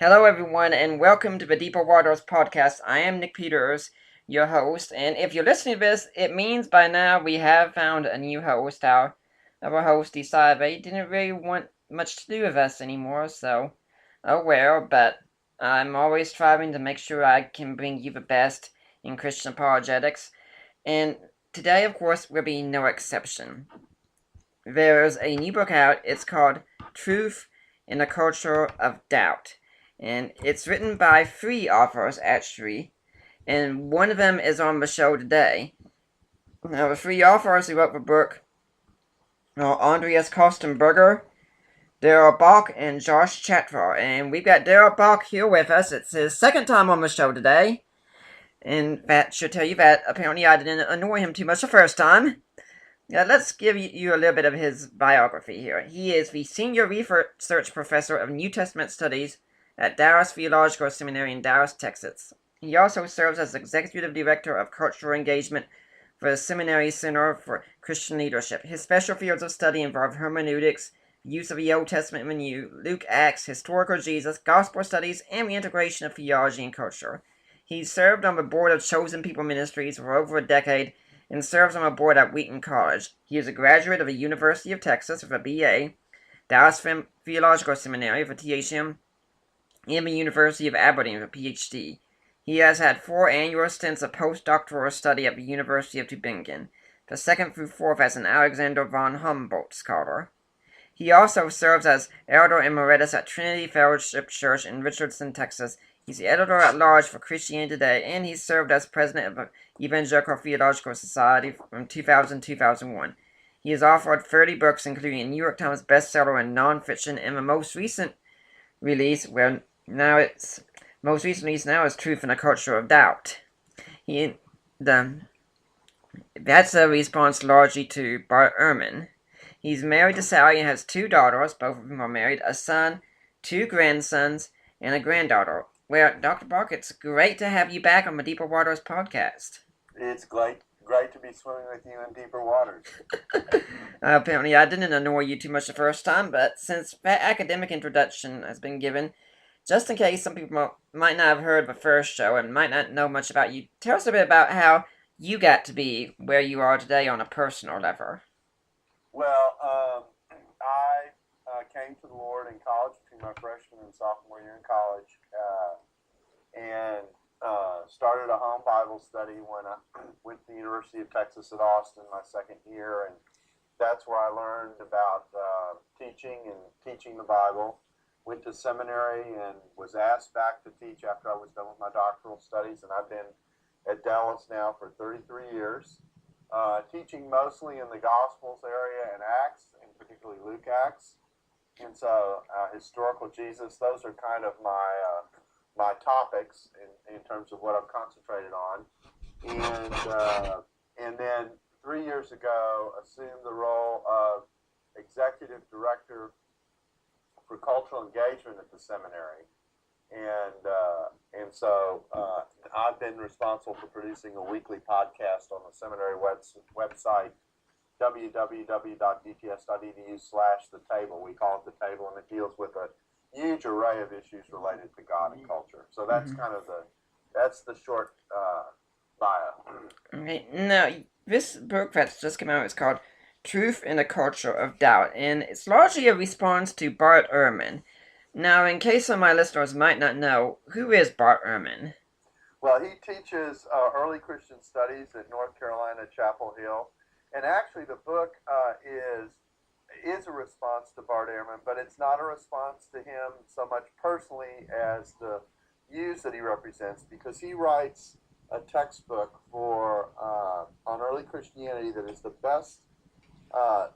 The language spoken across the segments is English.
Hello, everyone, and welcome to the Deeper Waters podcast. I am Nick Peters, your host, and if you're listening to this, it means by now we have found a new host. Our other host decided they didn't really want much to do with us anymore, so, oh well, but I'm always striving to make sure I can bring you the best in Christian apologetics, and today, of course, will be no exception. There's a new book out. It's called Truth in the Culture of Doubt. And it's written by three authors, actually. And one of them is on the show today. Now, the three authors who wrote the book are Andreas Kostenberger, Darrell Bock, and Josh Chatwell. And we've got Darrell Bock here with us. It's his second time on the show today. And that should tell you that apparently I didn't annoy him too much the first time. Yeah, let's give you a little bit of his biography here. He is the Senior Research Professor of New Testament Studies at Dallas Theological Seminary in Dallas, Texas. He also serves as Executive Director of Cultural Engagement for the Seminary Center for Christian Leadership. His special fields of study involve hermeneutics, use of the Old Testament and New, Luke, Acts, historical Jesus, gospel studies, and the integration of theology and culture. He served on the board of Chosen People Ministries for over a decade and serves on a board at Wheaton College. He is a graduate of the University of Texas with a BA, Dallas Theological Seminary with a THM, and the University of Aberdeen with a PhD. He has had 4 annual stints of postdoctoral study at the University of Tübingen, the 2nd through 4th as an Alexander von Humboldt Scholar. He also serves as Elder Emeritus at Trinity Fellowship Church in Richardson, Texas. He's the editor-at-large for Christianity Today, and he served as president of the Evangelical Theological Society from 2000 to 2001. He has authored 30 books, including a New York Times bestseller in nonfiction, and the most recent release, now is Truth in a Culture of Doubt. That's a response largely to Bart Ehrman. He's married to Sally and has 2 daughters, both of whom are married, a son, 2 grandsons, and a granddaughter. Well, Dr. Bock, it's great to have you back on the Deeper Waters podcast. It's great to be swimming with you in deeper waters. Apparently, I didn't annoy you too much the first time, but since that academic introduction has been given, just in case some people might not have heard the first show and might not know much about you, tell us a bit about how you got to be where you are today on a personal level. Well, I came to the Lord in college between my freshman and sophomore year in college, and started a home Bible study when I went to the University of Texas at Austin my second year, and that's where I learned about teaching and teaching the Bible. Went to seminary and was asked back to teach after I was done with my doctoral studies, and I've been at Dallas now for 33 years. Teaching mostly in the Gospels area and Acts, and particularly Luke Acts. And so historical Jesus, those are kind of my topics in terms of what I've concentrated on. And then 3 years ago, assumed the role of Executive Director for Cultural Engagement at the seminary. And so I've been responsible for producing a weekly podcast on the seminary website, www.dts.edu/the-table. We call it The Table, and it deals with a huge array of issues related to God and culture. So that's kind of that's the short bio. Okay, now, this book that's just come out is called Truth in a Culture of Doubt, and it's largely a response to Bart Ehrman. Now, in case some of my listeners might not know, who is Bart Ehrman? Well, he teaches early Christian studies at North Carolina Chapel Hill, and actually the book is a response to Bart Ehrman, but it's not a response to him so much personally as the views that he represents, because he writes a textbook for on early Christianity that is the best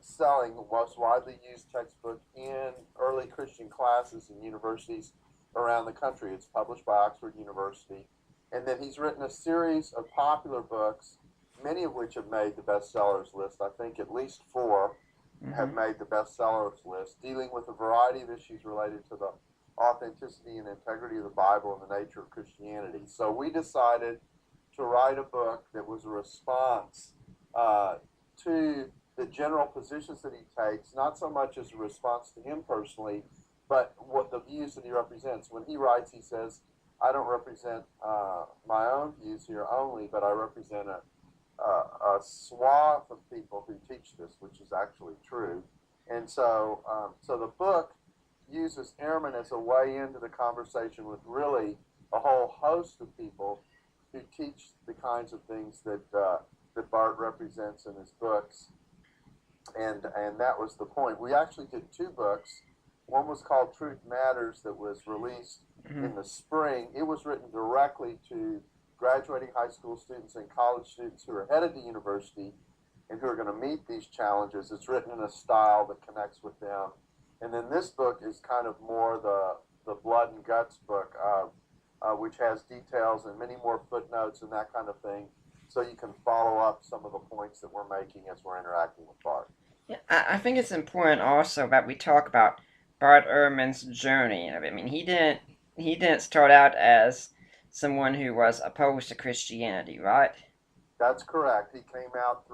selling, most widely used textbook in early Christian classes in universities around the country. It's published by Oxford University. And then he's written a series of popular books, many of which have made the bestsellers list. I think at least 4 have made the bestsellers list, dealing with a variety of issues related to the authenticity and integrity of the Bible and the nature of Christianity. So we decided to write a book that was a response to the general positions that he takes, not so much as a response to him personally, but what the views that he represents. When he writes, he says, I don't represent my own views here only, but I represent a swath of people who teach this, which is actually true. And so the book uses Ehrman as a way into the conversation with really a whole host of people who teach the kinds of things that Bart represents in his books. And that was the point. We actually did two books. One was called Truth Matters that was released in the spring. It was written directly to graduating high school students and college students who are headed to university and who are going to meet these challenges. It's written in a style that connects with them. And then this book is kind of more the blood and guts book, which has details and many more footnotes and that kind of thing, so you can follow up some of the points that we're making as we're interacting with Bart. Yeah, I think it's important also that we talk about Bart Ehrman's journey. I mean, he didn't start out as someone who was opposed to Christianity, right? That's correct. He came out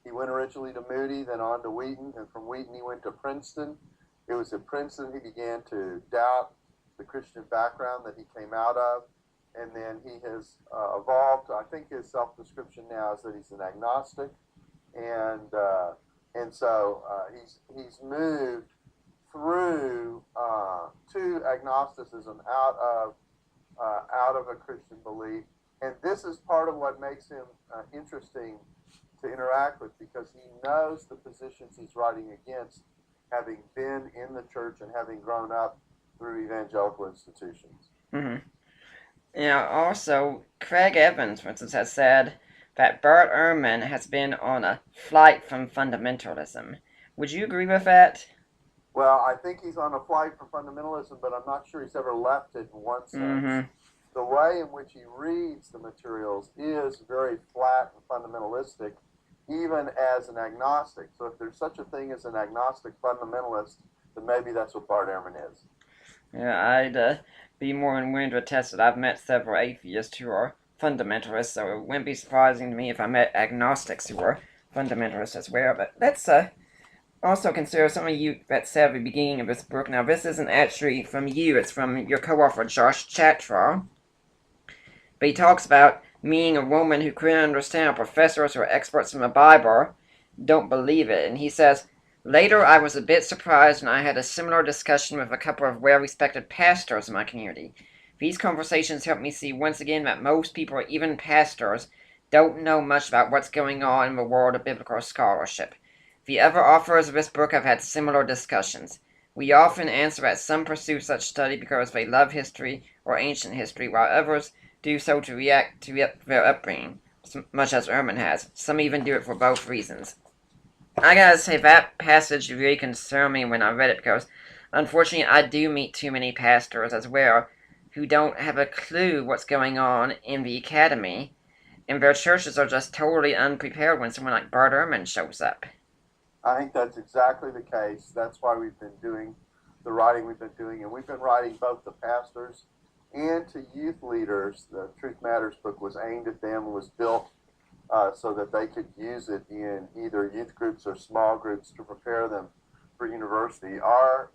he went originally to Moody, then on to Wheaton, and from Wheaton he went to Princeton. It was at Princeton he began to doubt the Christian background that he came out of, and then he has evolved. I think his self-description now is that he's an agnostic, and so he's moved through to agnosticism out of a Christian belief, and this is part of what makes him interesting to interact with, because he knows the positions he's writing against, having been in the church and having grown up through evangelical institutions. Mm-hmm. Also, Craig Evans, for instance, has said that Bart Ehrman has been on a flight from fundamentalism. Would you agree with that? Well, I think he's on a flight from fundamentalism, but I'm not sure he's ever left it in one sense. Mm-hmm. The way in which he reads the materials is very flat and fundamentalistic, even as an agnostic. So if there's such a thing as an agnostic fundamentalist, then maybe that's what Bart Ehrman is. Yeah, I'd be more than willing to attest that I've met several atheists who are fundamentalists, so it wouldn't be surprising to me if I met agnostics who are fundamentalists as well. But let's also consider some of you that said at the beginning of this book. Now, this isn't actually from you, it's from your co-author, Josh Chatra. But he talks about meeting a woman who couldn't understand how professors or experts in the Bible don't believe it. And he says, later I was a bit surprised when I had a similar discussion with a couple of well-respected pastors in my community. These conversations helped me see once again that most people, even pastors, don't know much about what's going on in the world of biblical scholarship. The other authors of this book have had similar discussions. We often answer that some pursue such study because they love history or ancient history, while others do so to react to their upbringing, much as Ehrman has. Some even do it for both reasons. I gotta say, that passage really concerned me when I read it, because unfortunately I do meet too many pastors as well who don't have a clue what's going on in the academy, and their churches are just totally unprepared when someone like Bart Ehrman shows up. I think that's exactly the case. That's why we've been doing the writing we've been doing, and we've been writing both to pastors and to youth leaders. The Truth Matters book was aimed at them and was built so that they could use it in either youth groups or small groups to prepare them for university. Our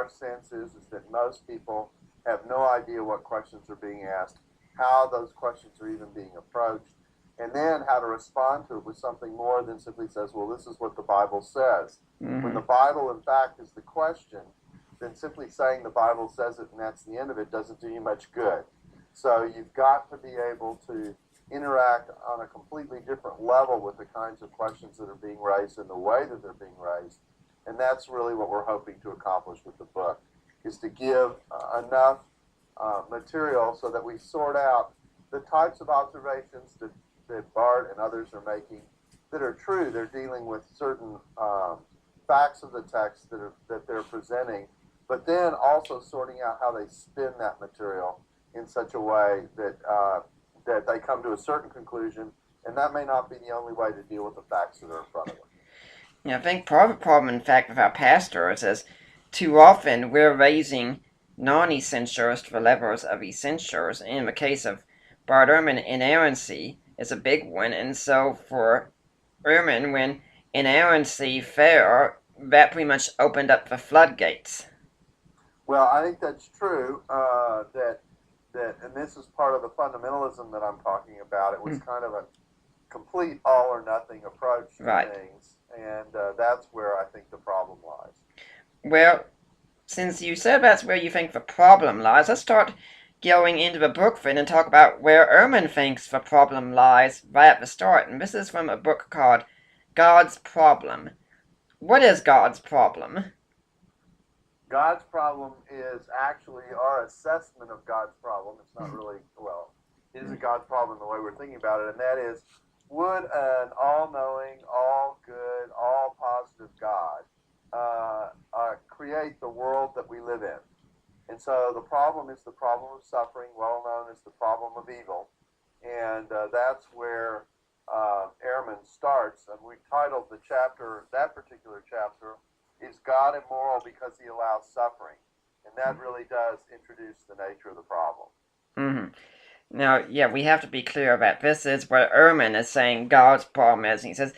sense is that most people have no idea what questions are being asked, how those questions are even being approached, and then how to respond to it with something more than simply says, well, this is what the Bible says. Mm-hmm. When the Bible, in fact, is the question, then simply saying the Bible says it and that's the end of it doesn't do you much good. So you've got to be able to interact on a completely different level with the kinds of questions that are being raised and the way that they're being raised. And that's really what we're hoping to accomplish with the book, is to give enough material so that we sort out the types of observations that Bart and others are making that are true. They're dealing with certain facts of the text that they're presenting, but then also sorting out how they spin that material in such a way that that they come to a certain conclusion, and that may not be the only way to deal with the facts that are in front of them. Yeah, I think part of the problem, in fact, with our pastors is too often we're raising non-essentials to the levels of essentials. In the case of Bart Ehrman, inerrancy is a big one, and so for Ehrman, when inerrancy fell, that pretty much opened up the floodgates. Well, I think that's true. And this is part of the fundamentalism that I'm talking about. It was kind of a complete all or nothing approach to Right. things, and that's where I think the problem lies. Well, since you said that's where you think the problem lies, let's start going into the book then and talk about where Ehrman thinks the problem lies right at the start. And this is from a book called God's Problem. What is God's problem? God's problem is actually our assessment of God's problem. It's not really, well, it is a God's problem the way we're thinking about it, and that is, would an all-knowing, all-good, all-positive God create the world that we live in? And so the problem is the problem of suffering, well known as the problem of evil, and that's where Ehrman starts. And we titled the chapter, that particular chapter, is God immoral because he allows suffering? And that really does introduce the nature of the problem. Mm-hmm. Now, yeah, we have to be clear that this is what Ehrman is saying God's problem is. He says,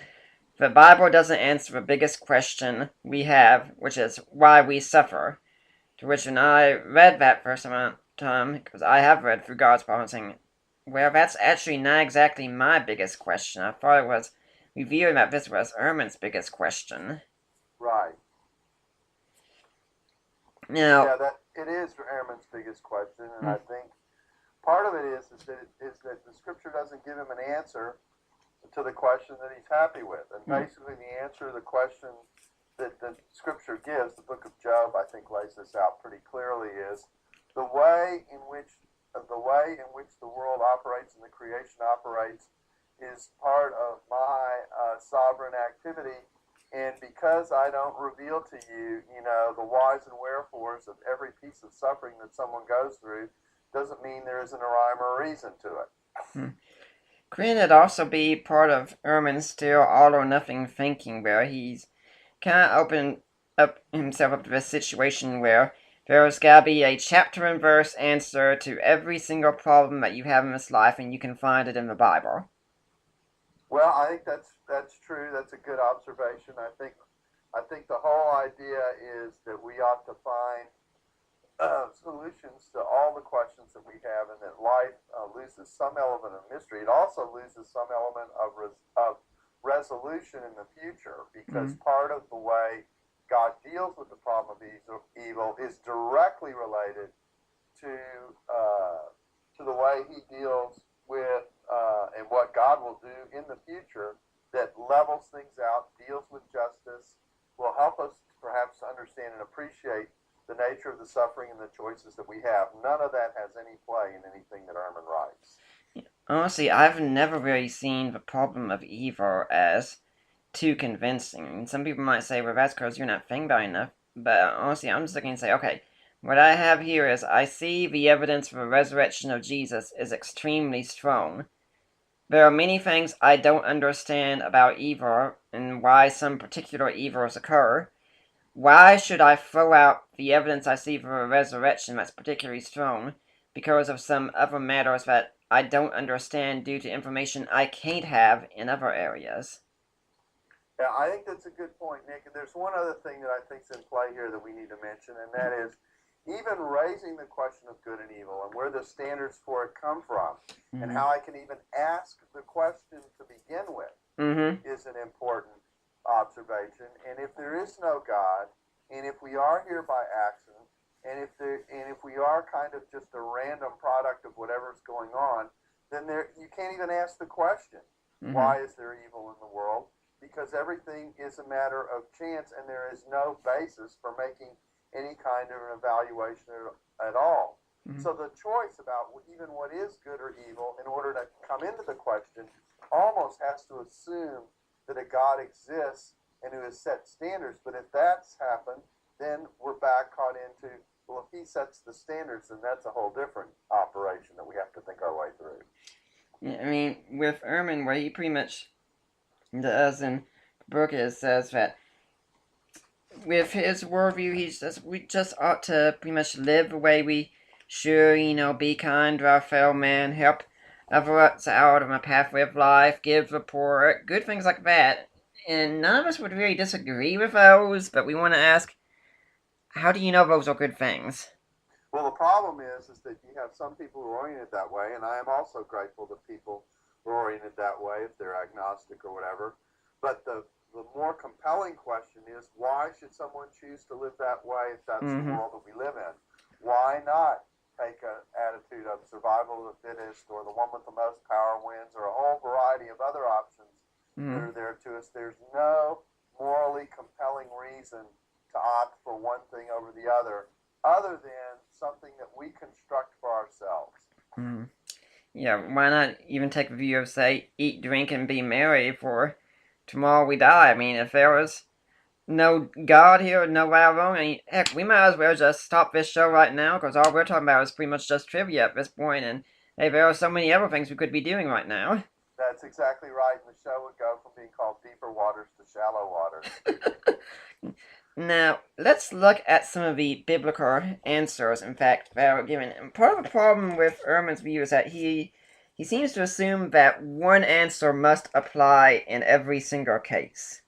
the Bible doesn't answer the biggest question we have, which is why we suffer. To which, when I read that for some time, because I have read through God's problem, saying, well, that's actually not exactly my biggest question. I thought it was revealing that this was Ehrman's biggest question. Right. Now, Yeah, that it is Ehrman's biggest question, and I think part of it is that the Scripture doesn't give him an answer to the question that he's happy with, and basically the answer to the question that the Scripture gives, the Book of Job, I think lays this out pretty clearly, is the way in which the world operates and the creation operates is part of my sovereign activity. And because I don't reveal to you, the whys and wherefores of every piece of suffering that someone goes through, doesn't mean there isn't a rhyme or a reason to it. Couldn't it also be part of Ehrman's still all or nothing thinking, where he's kind of opened up himself up to this situation where there's gotta be a chapter and verse answer to every single problem that you have in this life, and you can find it in the Bible? Well, I think that's true. That's a good observation. I think the whole idea is that we ought to find solutions to all the questions that we have, and that life loses some element of mystery. It also loses some element of resolution in the future, because part of the way God deals with the problem of evil is directly related to the way he deals with and what God will do in the future, that levels things out, deals with justice, will help us perhaps understand and appreciate the nature of the suffering and the choices that we have. None of that has any play in anything that Ehrman writes. Honestly, I've never really seen the problem of evil as too convincing. I mean, some people might say, well, that's because you're not thinking about it enough. But honestly, I'm just looking and say, okay, what I have here is I see the evidence for the resurrection of Jesus is extremely strong. There are many things I don't understand about evil and why some particular evils occur. Why should I throw out the evidence I see for a resurrection that's particularly strong because of some other matters that I don't understand due to information I can't have in other areas? Yeah, I think that's a good point, Nick. And there's one other thing that I think's in play here that we need to mention, and that is even raising the question of good and evil and where the standards for it come from, and how I can even ask the question to begin with, is an important observation. And if there is no God, and if we are here by accident, and if we are kind of just a random product of whatever's going on, then you can't even ask the question, why is there evil in the world? Because everything is a matter of chance, and there is no basis for making any kind of an evaluation at all. So the choice about even what is good or evil, in order to come into the question, almost has to assume that a God exists and who has set standards. But if that's happened, then we're back caught into, well, if he sets the standards, then that's a whole different operation that we have to think our way through. Yeah, I mean, with Ehrman, what he pretty much does in the book is says that with his worldview, he says we just ought to pretty much live the way we should, be kind to our fellow man, help others out on a pathway of life, give the poor, good things like that. And none of us would really disagree with those, but we want to ask, How do you know those are good things? Well, the problem is that you have some people who are oriented that way, and I am also grateful that people are oriented that way if they're agnostic or whatever. But the more compelling question is, why should someone choose to live that way if that's the Mm-hmm. world that we live in? Why not take an attitude of survival of the fittest, or the one with the most power wins, or a whole variety of other options that Mm-hmm. are there to us? There's no morally compelling reason to opt for one thing over the other than something that we construct for ourselves. Mm-hmm. Yeah, why not even take the view of, say, eat, drink, and be merry, for tomorrow we die? I mean, if there was no God here, no right or wrong, I mean, heck, we might as well just stop this show right now, because all we're talking about is pretty much just trivia at this point, and hey, there are so many other things we could be doing right now. That's exactly right. And the show would go from being called Deeper Waters to Shallow Waters. Now, let's look at some of the biblical answers, in fact, that were given. And part of the problem with Ehrman's view is that he seems to assume that one answer must apply in every single case.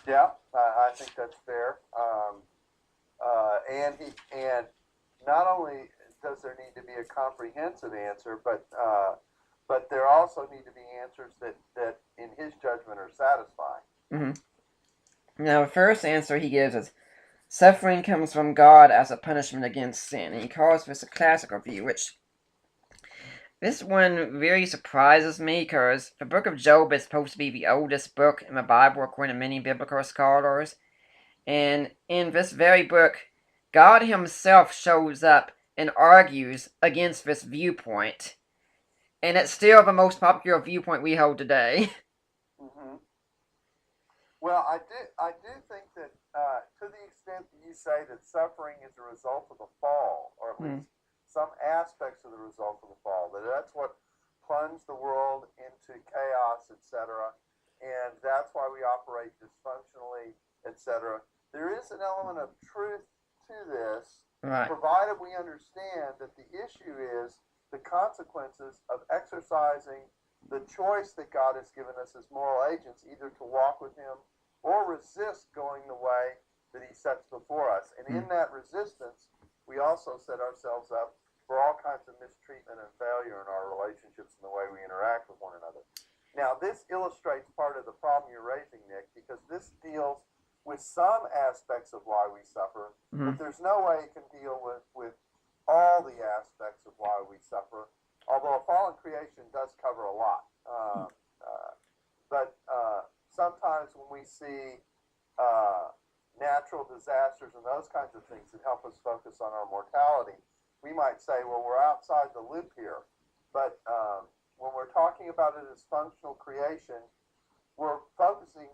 Yeah, I think that's fair. And not only does there need to be a comprehensive answer, but there also need to be answers that in his judgment are satisfying. Mm-hmm. Now, the first answer he gives is suffering comes from God as a punishment against sin, and he calls this a classical view, which this one really surprises me because the book of Job is supposed to be the oldest book in the Bible according to many biblical scholars. And in this very book, God Himself shows up and argues against this viewpoint. And it's still the most popular viewpoint we hold today. Mm-hmm. Well, I do think that to the extent that you say that suffering is a result of the fall, or at least some aspects of the result of the fall, that's what plunged the world into chaos, etc., and that's why we operate dysfunctionally, etc. There is an element of truth to this, Right. provided we understand that the issue is the consequences of exercising the choice that God has given us as moral agents, either to walk with Him or resist going the way that He sets before us. And in that resistance, we also set ourselves up for all kinds of mistreatment and failure in our relationships and the way we interact with one another. Now, this illustrates part of the problem you're raising, Nick, because this deals with some aspects of why we suffer, but there's no way it can deal with all the aspects of why we suffer, although a fallen creation does cover a lot. But sometimes when we see natural disasters and those kinds of things that help us focus on our mortality, we might say, well, we're outside the loop here. But when we're talking about a dysfunctional creation, we're focusing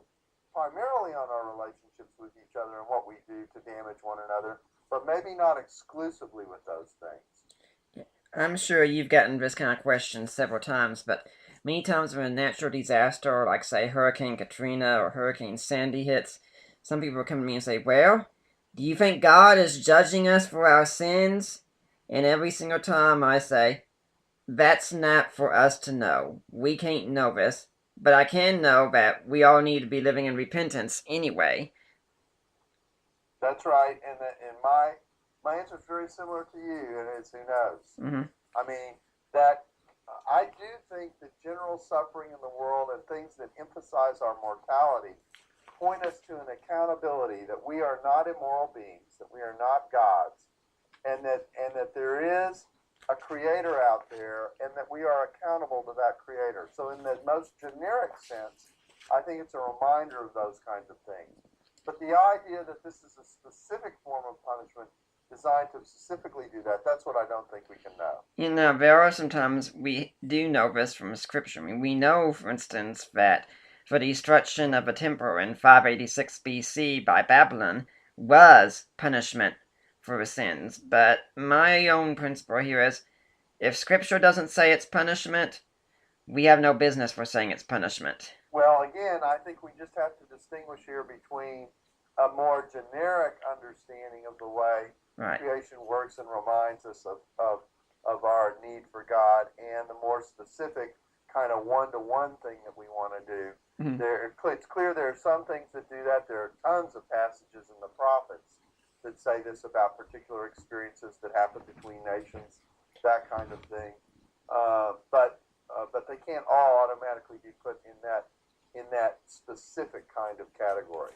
primarily on our relationships with each other and what we do to damage one another, but maybe not exclusively with those things. I'm sure you've gotten this kind of question several times, but many times when a natural disaster, like say Hurricane Katrina or Hurricane Sandy hits, some people come to me and say, well, do you think God is judging us for our sins? And every single time I say, that's not for us to know. We can't know this, but I can know that we all need to be living in repentance anyway. That's right, and my answer is very similar to you, and it's who knows. Mm-hmm. I mean, that I do think that general suffering in the world and things that emphasize our mortality point us to an accountability that we are not immoral beings, that we are not gods, and that there is a creator out there, and that we are accountable to that creator. So in the most generic sense, I think it's a reminder of those kinds of things. But the idea that this is a specific form of punishment designed to specifically do that, that's what I don't think we can know. You know, there are sometimes we do know this from Scripture. I mean, we know, for instance, that for the destruction of a temple in 586 BC by Babylon was punishment for the sins. But my own principle here is if Scripture doesn't say it's punishment, we have no business for saying it's punishment. Well, again, I think we just have to distinguish here between a more generic understanding of the way creation works and reminds us of our need for God, and the more specific kind of one-to-one thing that we want to do. Mhm. It's clear there are some things that do that. There are tons of passages in the prophets that say this about particular experiences that happen between nations, that kind of thing. But they can't all automatically be put in that specific kind of category.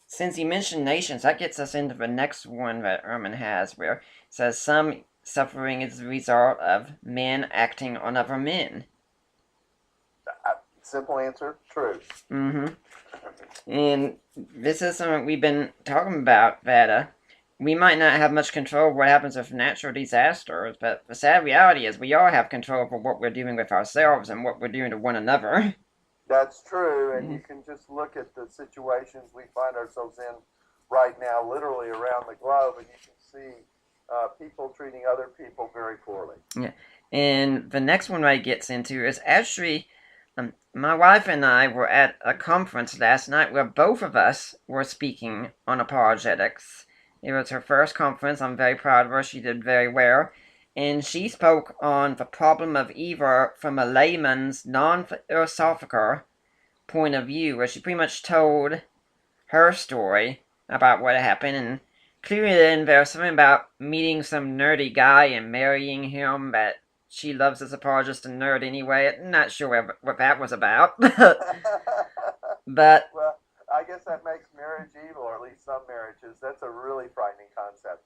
Since you mentioned nations, that gets us into the next one that Ehrman has, where it says some suffering is the result of men acting on other men. Simple answer, true. Mm-hmm. And this is something we've been talking about, that we might not have much control of what happens with natural disasters, but the sad reality is we all have control over what we're doing with ourselves and what we're doing to one another. That's true, and Mm-hmm. you can just look at the situations we find ourselves in right now, literally around the globe, and you can see people treating other people very poorly. Yeah. And the next one I gets into is actually, my wife and I were at a conference last night where both of us were speaking on apologetics. It was her first conference. I'm very proud of her. She did very well. And she spoke on the problem of evil from a layman's, non-philosophical point of view, where she pretty much told her story about what happened, and clearly then there was something about meeting some nerdy guy and marrying him that she loves as a apologist and nerd anyway. I'm not sure what that was about. But Well, I guess that makes marriage evil, or at least some marriages. That's a really frightening concept.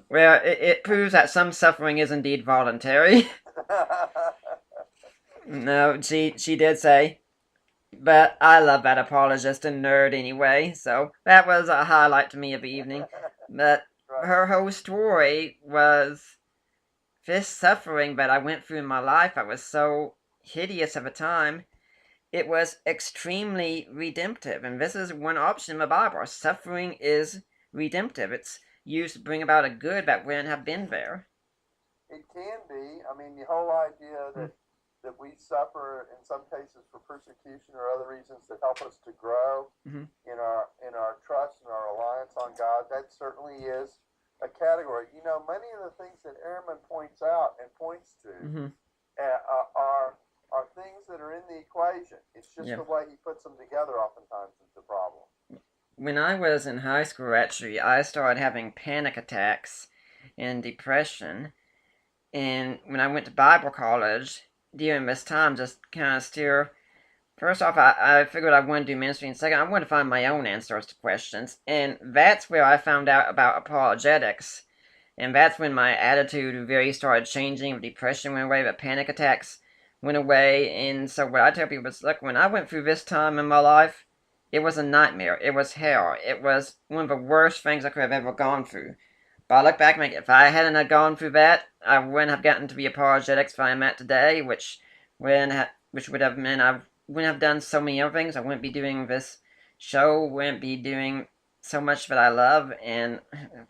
well, it proves that some suffering is indeed voluntary. No, she did say. But I love that apologist and nerd anyway, so that was a highlight to me of the evening. But Right. her whole story was this suffering that I went through in my life that was so hideous at the time. It was extremely redemptive, and this is one option in the Bible. Suffering is redemptive. It's used to bring about a good that wouldn't have been there. It can be. I mean, the whole idea that we suffer in some cases for persecution or other reasons that help us to grow Mm-hmm. in our trust and our reliance on God, that certainly is a category. You know, many of the things that Ehrman points out and points to Mm-hmm. are things that are in the equation. It's just Yeah. the way he puts them together. Oftentimes, is the problem. When I was in high school, actually, I started having panic attacks and depression. And when I went to Bible college during this time, just kind of still. First off, I figured I wanted to do ministry, and second, I wanted to find my own answers to questions. And that's where I found out about apologetics. And that's when my attitude really started changing. Depression went away, the panic attacks went away. And so, what I tell people is, look, when I went through this time in my life, it was a nightmare. It was hell. It was one of the worst things I could have ever gone through. But I look back and if I hadn't have gone through that, I wouldn't have gotten to be apologetics that I'm at today, which would have meant I wouldn't have done so many other things. I wouldn't be doing this show, wouldn't be doing so much that I love, and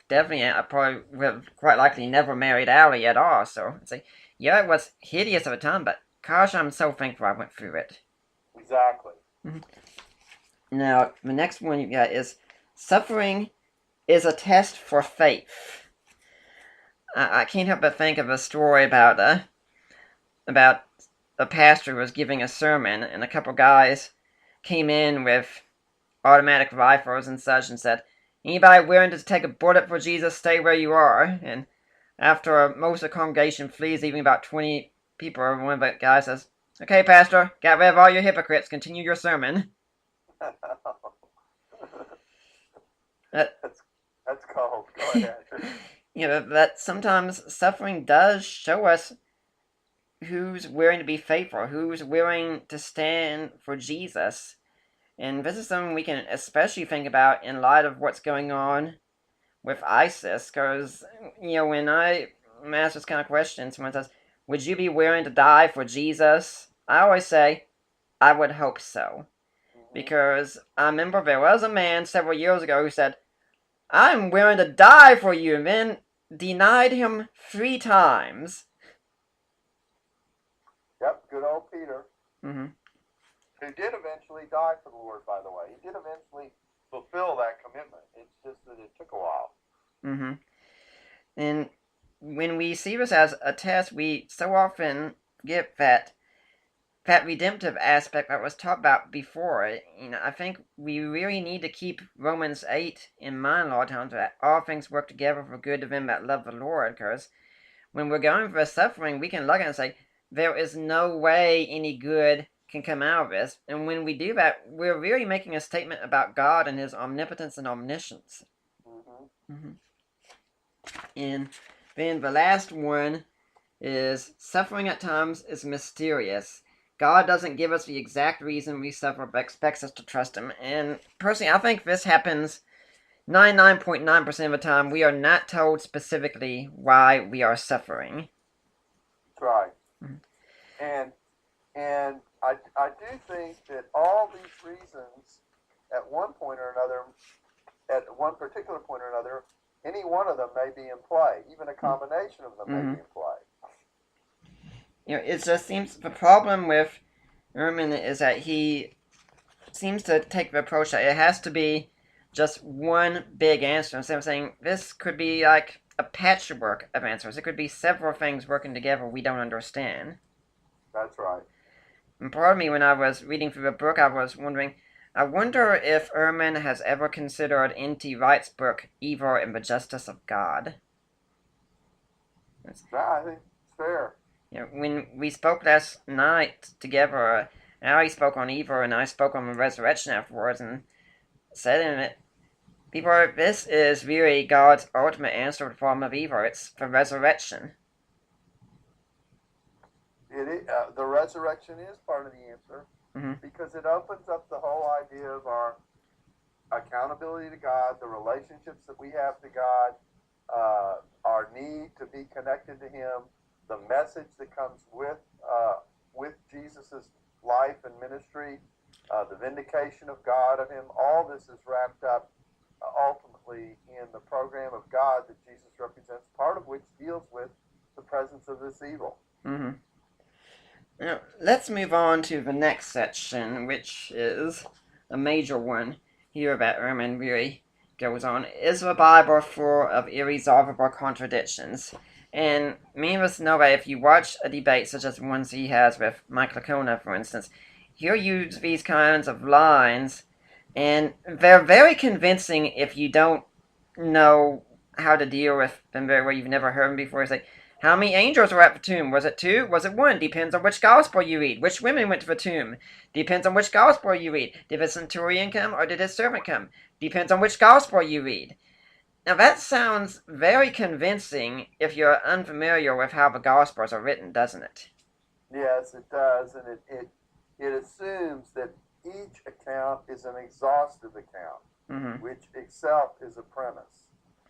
definitely I probably would have quite likely never married Allie at all. So I'd say, yeah, it was hideous at the time, but gosh, I'm so thankful I went through it. Exactly. Mm-hmm. Now, the next one you got is suffering is a test for faith. I can't help but think of a story about a pastor was giving a sermon, and a couple guys came in with automatic rifles and such and said, "Anybody willing to take a bullet for Jesus, stay where you are." And after most of the congregation flees, leaving about 20 people, one of the guys says, "Okay, pastor, get rid of all your hypocrites, continue your sermon." That's cold. Go ahead. You know, that sometimes suffering does show us who's willing to be faithful, who's willing to stand for Jesus. And this is something we can especially think about in light of what's going on with ISIS, because, you know, when I ask this kind of question, someone says, would you be willing to die for Jesus? I always say, I would hope so. Because I remember there was a man several years ago who said, I'm willing to die for you, and then denied him 3 times. Yep, good old Peter. Mm-hmm. Who did eventually die for the Lord, by the way. He did eventually fulfill that commitment. It's just that it took a while. Mm-hmm. And when we see this as a test, we so often get that that redemptive aspect that was talked about before, I think we really need to keep Romans 8 in mind a lot of times, that all things work together for good to them that love the Lord, because when we're going through suffering, we can look at it and say, there is no way any good can come out of this. And when we do that, we're really making a statement about God and his omnipotence and omniscience. Mm-hmm. And then the last one is suffering at times is mysterious. God doesn't give us the exact reason we suffer, but expects us to trust him. And personally, I think this happens 99.9% of the time. We are not told specifically why we are suffering. That's right. Mm-hmm. And I do think that all these reasons, at one point or another, at one particular point or another, any one of them may be in play. Even a combination of them may be in play. It just seems the problem with Ehrman is that he seems to take the approach that it has to be just one big answer instead of saying this could be like a patchwork of answers. It could be several things working together we don't understand. That's right. And part of me, when I was reading through the book, I was wondering, I wonder if Ehrman has ever considered N.T. Wright's book, Evil and the Justice of God. I think it's fair. When we spoke last night together, Ali spoke on evil and I spoke on the resurrection afterwards, and said in it, people, this is really God's ultimate answer to the problem of evil. It's the resurrection. The resurrection is part of the answer, because it opens up the whole idea of our accountability to God, the relationships that we have to God, our need to be connected to him, the message that comes with Jesus' life and ministry, the vindication of God of him. All this is wrapped up ultimately in the program of God that Jesus represents, part of which deals with the presence of this evil. Mm-hmm. Now, let's move on to the next section, which is a major one here that Ehrman really goes on. Is the Bible full of irresolvable contradictions? And many of us know that if you watch a debate such as the ones he has with Mike Licona, for instance, he'll use these kinds of lines, and they're very convincing if you don't know how to deal with them very well. You've never heard them before. It's like, how many angels were at the tomb? Was it 2? Was it 1? Depends on which gospel you read. Which women went to the tomb? Depends on which gospel you read. Did the centurion come or did his servant come? Depends on which gospel you read. Now that sounds very convincing if you're unfamiliar with how the gospels are written, doesn't it? Yes, it does, and it assumes that each account is an exhaustive account, which itself is a premise,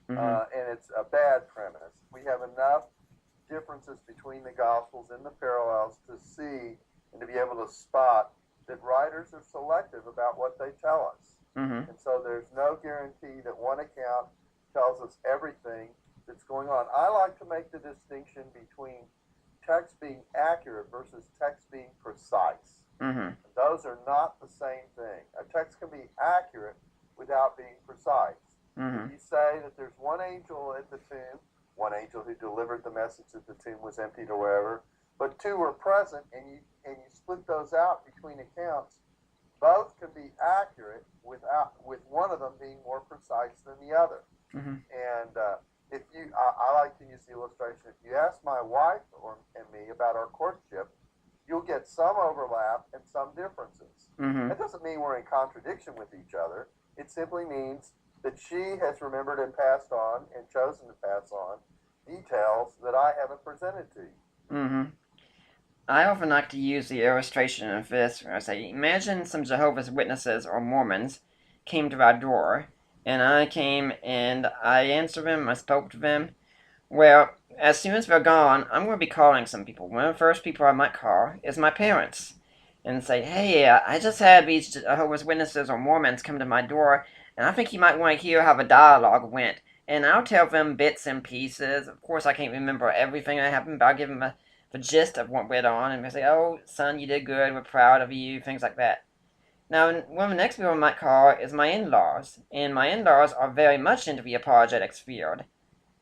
and it's a bad premise. We have enough differences between the Gospels and the parallels to see and to be able to spot that writers are selective about what they tell us. And so there's no guarantee that one account tells us everything that's going on. I like to make the distinction between text being accurate versus text being precise. Those are not the same thing. A text can be accurate without being precise. If you say that there's one angel at the tomb, one angel who delivered the message that the tomb was emptied or whatever, but 2 were present, and you split those out between accounts, both can be accurate with one of them being more precise than the other. And if I like to use the illustration. If you ask my wife and me about our courtship, you'll get some overlap and some differences. That doesn't mean we're in contradiction with each other. It simply means that she has remembered and passed on and chosen to pass on details that I haven't presented to you. I often like to use the illustration of this where I say, imagine some Jehovah's Witnesses or Mormons came to our door, and I came and I answered them, I spoke to them. Well, as soon as they're gone, I'm going to be calling some people. One of the first people I might call is my parents and say, hey, I just had these Jehovah's Witnesses or Mormons come to my door, and I think you might want to hear how the dialogue went. And I'll tell them bits and pieces. Of course, I can't remember everything that happened, but I'll give them the gist of what went on, and they say, oh, son, you did good, we're proud of you, things like that. Now, one of the next people I might call is my in-laws, and my in-laws are very much into the apologetics field.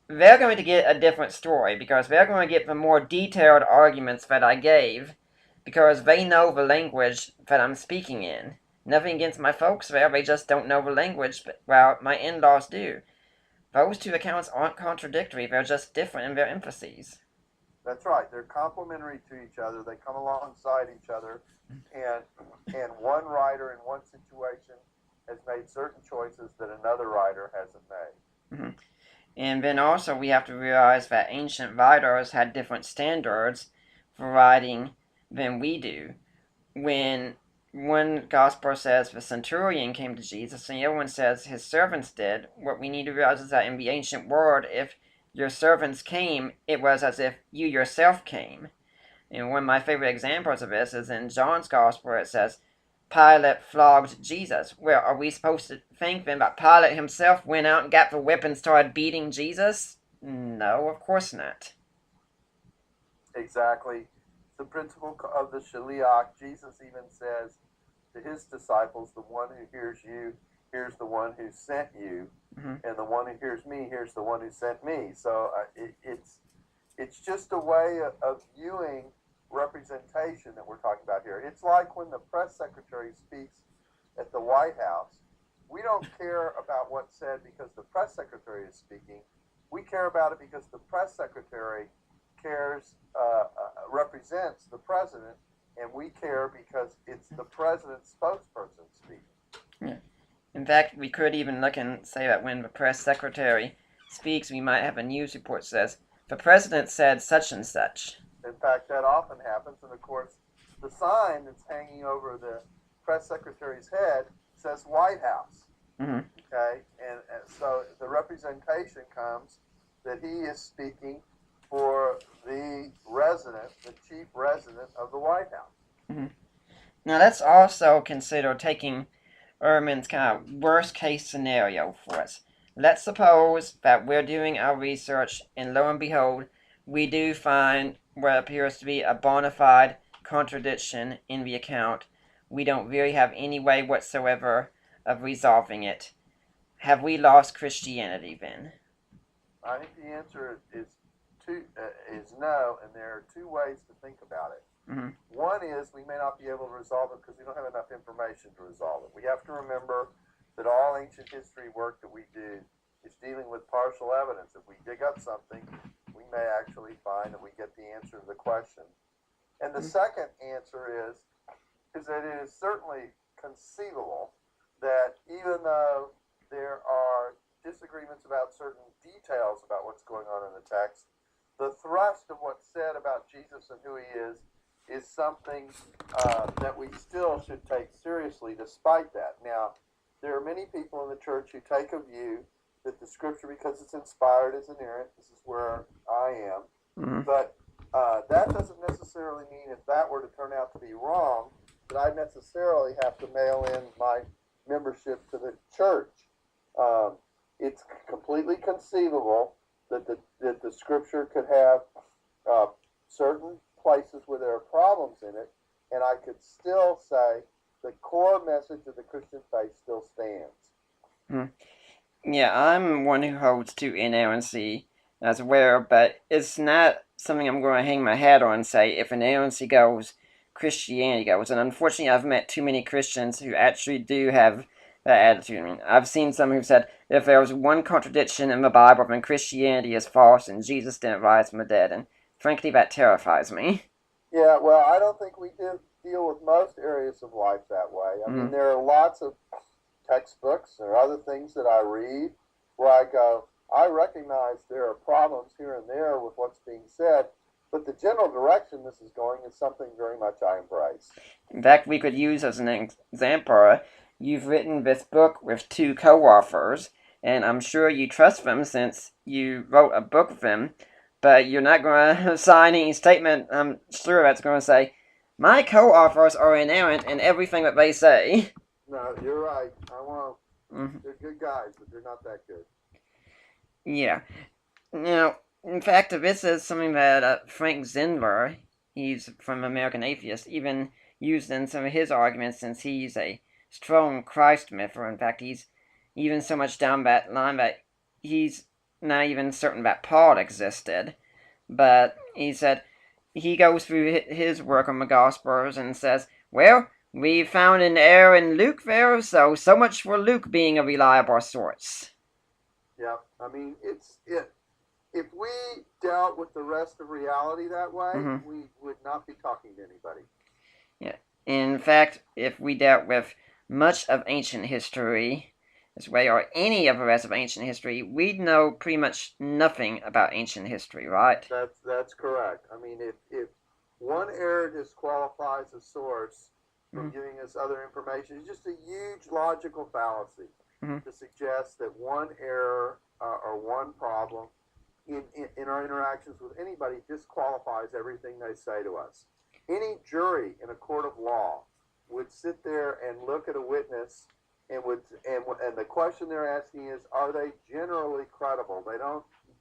They're going to get a different story, because they're going to get the more detailed arguments that I gave, because they know the language that I'm speaking in. Nothing against my folks there, they just don't know the language, but, well, my in-laws do. Those two accounts aren't contradictory, they're just different in their emphases. That's right. They're complementary to each other. They come alongside each other, and one writer in one situation has made certain choices that another writer hasn't made. Mm-hmm. And then also we have to realize that ancient writers had different standards for writing than we do. When one gospel says the centurion came to Jesus and the other one says his servants did, what we need to realize is that in the ancient world, if your servants came, it was as if you yourself came. And one of my favorite examples of this is in John's gospel, where it says, Pilate flogged Jesus. Well, are we supposed to think then that Pilate himself went out and got the whip and started beating Jesus? No, of course not. Exactly. The principle of the Shaliach, Jesus even says to his disciples, the one who hears you hears the one who sent you, and the one who hears me hears the one who sent me. So it's just a way of viewing representation that we're talking about here. It's like when the press secretary speaks at the White House. We don't care about what's said because the press secretary is speaking. We care about it because the press secretary represents the president, and we care because it's the president's spokesperson speaking. Yeah. In fact, we could even look and say that when the press secretary speaks, we might have a news report that says, the president said such and such. In fact, that often happens, and of course, the sign that's hanging over the press secretary's head says White House. Okay, and so the representation comes that he is speaking for the resident, the chief resident of the White House. Now let's also consider taking Ehrman's kind of worst case scenario for us. Let's suppose that we're doing our research and lo and behold, we do find what appears to be a bona fide contradiction in the account. We don't really have any way whatsoever of resolving it. Have we lost Christianity then? I think the answer is no, and there are two ways to think about it. One is we may not be able to resolve it because we don't have enough information to resolve it. We have to remember that all ancient history work that we do is dealing with partial evidence. If we dig up something, we may actually find that we get the answer to the question. And the second answer is that it is certainly conceivable that even though there are disagreements about certain details about what's going on in the text, the thrust of what's said about Jesus and who he is something that we still should take seriously despite that. Now, there are many people in the church who take a view that the scripture, because it's inspired, is inerrant. This is where I am. But that doesn't necessarily mean if that were to turn out to be wrong, that I necessarily have to mail in my membership to the church. It's completely conceivable that the scripture could have certain places where there are problems in it, and I could still say the core message of the Christian faith still stands. Yeah, I'm one who holds to inerrancy as well, but it's not something I'm going to hang my hat on and say if inerrancy goes, Christianity goes. And unfortunately, I've met too many Christians who actually do have that attitude. I mean, I've seen some who've said if there was one contradiction in the Bible, then Christianity is false and Jesus didn't rise from the dead. And frankly, that terrifies me. Yeah, well, I don't think we deal with most areas of life that way. I mean, there are lots of textbooks or other things that I read where I go, I recognize there are problems here and there with what's being said, but the general direction this is going is something very much I embrace. In fact, we could use as an example, you've written this book with two co-authors, and I'm sure you trust them since you wrote a book with them, but you're not going to sign any statement, I'm sure, that's going to say, my co-authors are inerrant in everything that they say. No, you're right. I won't. They're good guys, but they're not that good. Yeah. Now, in fact, this is something that Frank Zindler, he's from American Atheist, even used in some of his arguments since he's a strong Christ myther. In fact, he's even so much down that line that he's not even certain that Paul existed. But he said he goes through his work on the Gospels and says, well, we found an error in Luke there, so much for Luke being a reliable source. Yeah, I mean, if we dealt with the rest of reality that way, we would not be talking to anybody. Yeah. In fact, if we dealt with much of ancient history this way, or any of the rest of ancient history, we'd know pretty much nothing about ancient history, right? That's correct. I mean, if one error disqualifies a source from giving us other information, it's just a huge logical fallacy to suggest that one error or one problem in our interactions with anybody disqualifies everything they say to us. Any jury in a court of law would sit there and look at a witness and the question they're asking is, are they generally credible?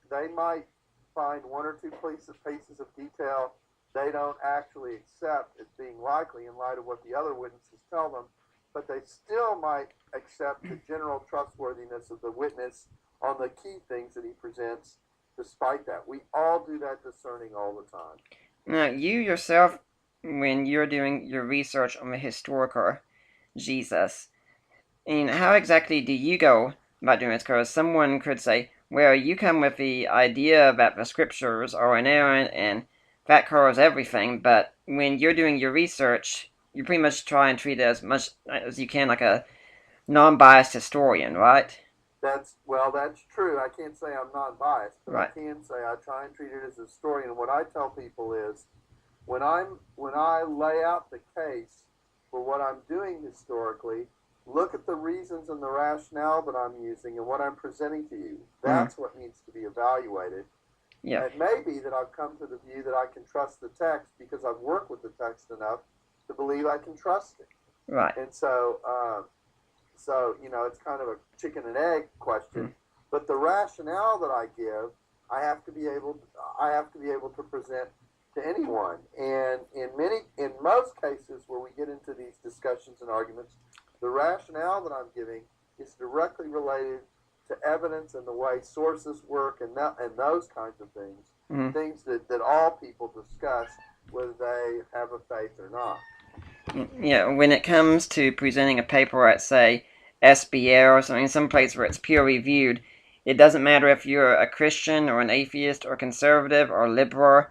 They might find one or two pieces of detail they don't actually accept as being likely in light of what the other witnesses tell them, but they still might accept the general trustworthiness of the witness on the key things that he presents. Despite that, we all do that discerning all the time. Now, you yourself, when you're doing your research on the historical Jesus, and how exactly do you go about doing this? Because someone could say, well, you come with the idea that the scriptures are inerrant and that covers everything, but when you're doing your research, you pretty much try and treat it as much as you can like a non-biased historian, right? That's true. I can't say I'm non-biased, but right. I can say I try and treat it as a historian. And what I tell people is, when I lay out the case for what I'm doing historically, look at the reasons and the rationale that I'm using and what I'm presenting to you. That's what needs to be evaluated. Yeah. It may be that I've come to the view that I can trust the text because I've worked with the text enough to believe I can trust it. Right. And so it's kind of a chicken and egg question. But the rationale that I give, I have to be able to present to anyone. And in most cases where we get into these discussions and arguments, the rationale that I'm giving is directly related to evidence and the way sources work and those kinds of things, things that all people discuss, whether they have a faith or not. Yeah, when it comes to presenting a paper at, say, SBA or something, some place where it's peer reviewed, it doesn't matter if you're a Christian or an atheist or conservative or liberal.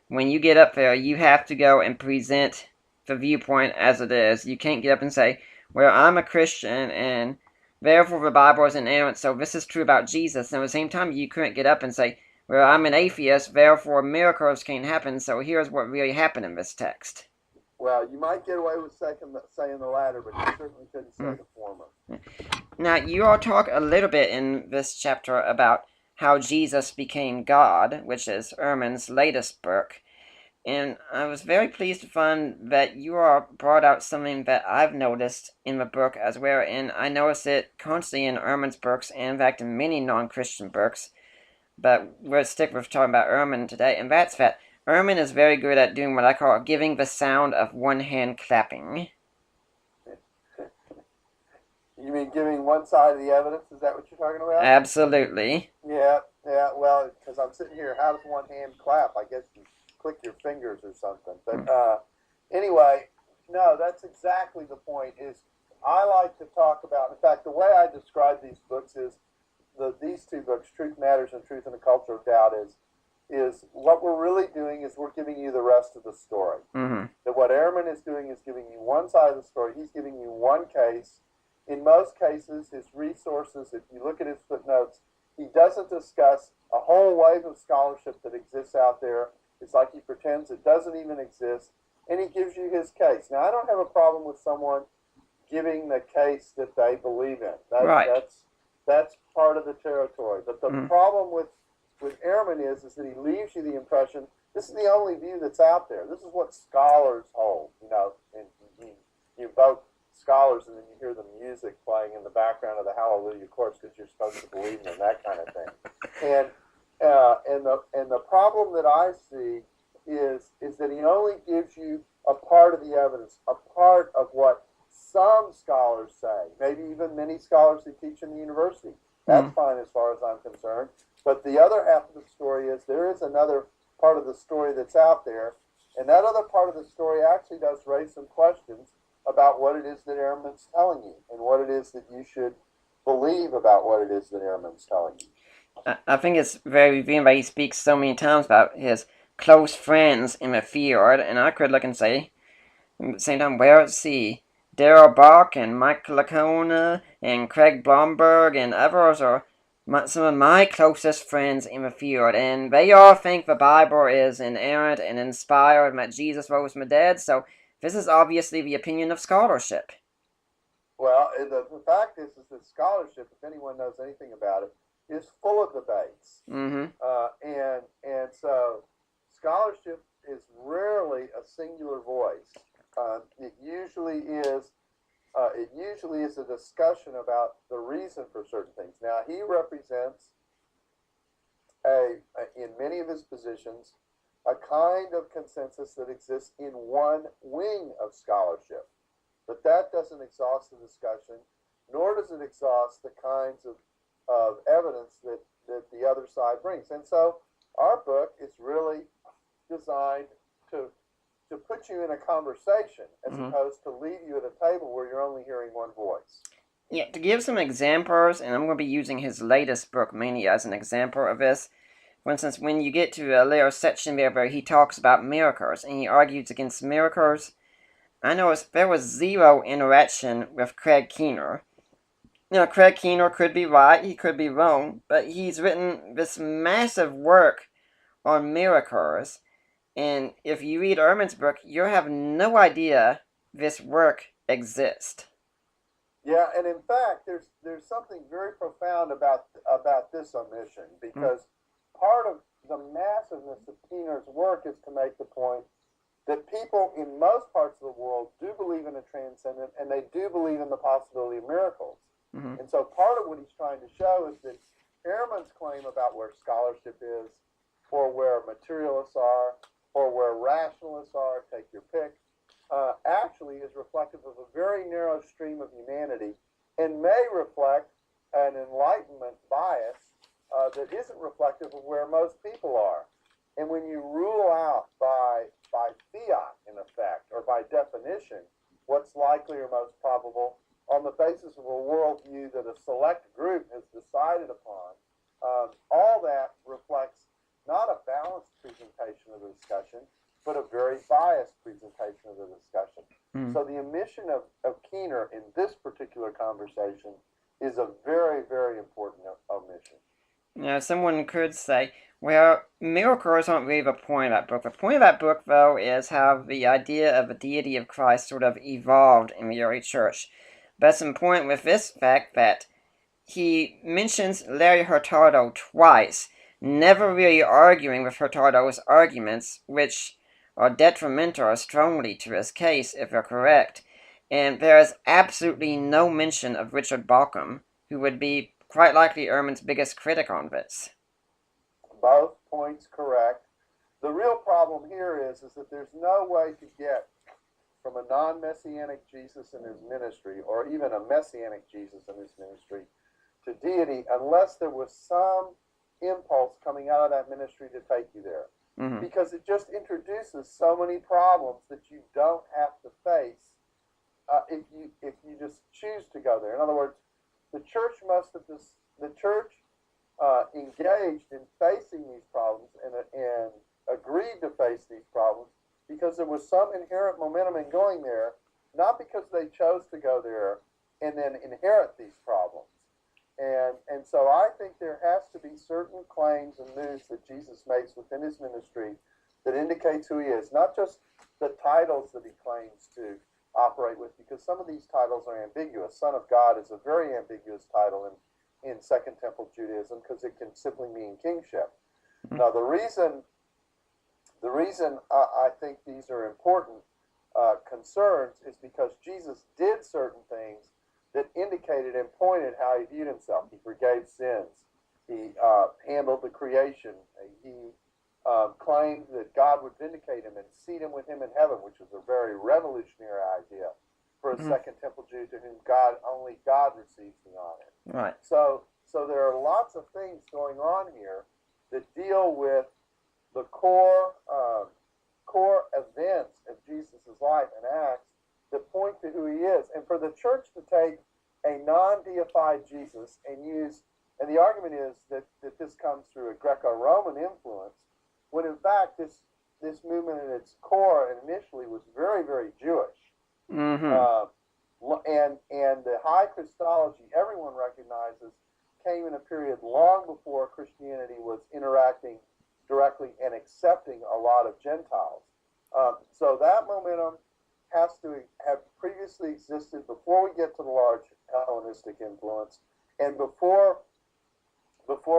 When you get up there, you have to go and present the viewpoint as it is. You can't get up and say, well, I'm a Christian and therefore the Bible is inerrant, so this is true about Jesus. And at the same time, you couldn't get up and say, well, I'm an atheist, therefore miracles can't happen, so here's what really happened in this text. Well, you might get away with saying the latter, but you certainly couldn't say the former. Now, you all talk a little bit in this chapter about how Jesus became God, which is Ehrman's latest book. And I was very pleased to find that you all brought out something that I've noticed in the book as well, and I notice it constantly in Ehrman's books, and in fact in many non-Christian books. But we'll stick with talking about Ehrman today, and that's that Ehrman is very good at doing what I call giving the sound of one hand clapping. You mean giving one side of the evidence? Is that what you're talking about? Absolutely. Yeah. Well, because I'm sitting here, how does one hand clap? I guess you click your fingers or something. But anyway, no, that's exactly the point. Is I like to talk about. In fact, the way I describe these books is these two books, Truth Matters and Truth in a Culture of Doubt, is what we're really doing is we're giving you the rest of the story. That what Ehrman is doing is giving you one side of the story. He's giving you one case. In most cases, his resources, if you look at his footnotes, he doesn't discuss a whole wave of scholarship that exists out there. It's like he pretends it doesn't even exist, and he gives you his case. Now, I don't have a problem with someone giving the case that they believe in. That's part of the territory. But the problem with Ehrman is that he leaves you the impression this is the only view that's out there. This is what scholars hold, and you vote scholars, and then you hear the music playing in the background of the Hallelujah chorus because you're supposed to believe in that kind of thing. And the problem that I see is that he only gives you a part of the evidence, a part of what some scholars say, maybe even many scholars who teach in the university. That's fine as far as I'm concerned. But the other half of the story is there is another part of the story that's out there And that other part of the story actually does raise some questions about what it is that Ehrman's telling you and what it is that you should believe about what it is that Ehrman's telling you. I think it's very revealing that he speaks so many times about his close friends in the field, and I could look and say, at the same time, well, see, Darrell Bock and Mike Lacona and Craig Blomberg and others are some of my closest friends in the field, and they all think the Bible is inerrant and inspired and that Jesus rose from the dead, so this is obviously the opinion of scholarship. Well, the fact is that scholarship, if anyone knows anything about it, is full of debates. Mm-hmm. And so scholarship is rarely a singular voice. It usually is a discussion about the reason for certain things. Now, he represents in many of his positions a kind of consensus that exists in one wing of scholarship. But that doesn't exhaust the discussion, nor does it exhaust the kinds of evidence that the other side brings. And so our book is really designed to put you in a conversation as opposed to leave you at a table where you're only hearing one voice. Yeah, to give some examples, and I'm going to be using his latest book mainly as an example of this. For instance, when you get to a little section there where he talks about miracles, and he argues against miracles, I noticed there was zero interaction with Craig Keener. Craig Keener could be right, he could be wrong, but he's written this massive work on miracles, and if you read Ehrman's book, you have no idea this work exists. Yeah, and in fact, there's something very profound about this omission, because part of the massiveness of Keener's work is to make the point that people in most parts of the world do believe in a transcendent, and they do believe in the possibility of miracles. Mm-hmm. And so part of what he's trying to show is that Ehrman's claim about where scholarship is, or where materialists are, or where rationalists are, take your pick, actually is reflective of a very narrow stream of humanity and may reflect an enlightenment bias that isn't reflective of where most people are. And when you rule out by fiat, in effect, or by definition, what's likely or most probable on the basis of a worldview that a select group has decided upon, all that reflects not a balanced presentation of the discussion, but a very biased presentation of the discussion. So the omission of Keener in this particular conversation is a very, very important omission. Now, someone could say, well, miracles aren't really the point of that book. The point of that book, though, is how the idea of the deity of Christ sort of evolved in the early church. But it's important with this fact that he mentions Larry Hurtado twice, never really arguing with Hurtado's arguments, which are detrimental strongly to his case if they're correct. And there is absolutely no mention of Richard Bauckham, who would be quite likely Ehrman's biggest critic on this. Both points correct. The real problem here is that there's no way to get from a non-messianic Jesus in his ministry, or even a messianic Jesus in his ministry, to deity unless there was some impulse coming out of that ministry to take you there. Mm-hmm. Because it just introduces so many problems that you don't have to face if you just choose to go there. In other words, the church engaged in facing these problems and agreed to face these problems because there was some inherent momentum in going there, not because they chose to go there and then inherit these problems. And so I think there has to be certain claims and moves that Jesus makes within his ministry that indicates who he is, not just the titles that he claims to operate with, because some of these titles are ambiguous. Son of God is a very ambiguous title in Second Temple Judaism because it can simply mean kingship. Mm-hmm. Now, the reason I think these are important concerns is because Jesus did certain things that indicated and pointed how he viewed himself. He forgave sins. He handled the creation. He claimed that God would vindicate him and seat him with him in heaven, which was a very revolutionary idea for a Second Temple Jew to whom only God receives the honor. Right. So there are lots of things going on here that deal with the core core events of Jesus' life and acts that point to who he is. And for the church to take a non-deified Jesus and use, and the argument is that this comes through a Greco-Roman influence, when in fact this movement at its core and initially was very, very Jewish. Mm-hmm. And the high Christology everyone recognizes came in a period long before Christianity was interacting directly and accepting a lot of Gentiles. So that momentum has to have previously existed before we get to the large Hellenistic influence and before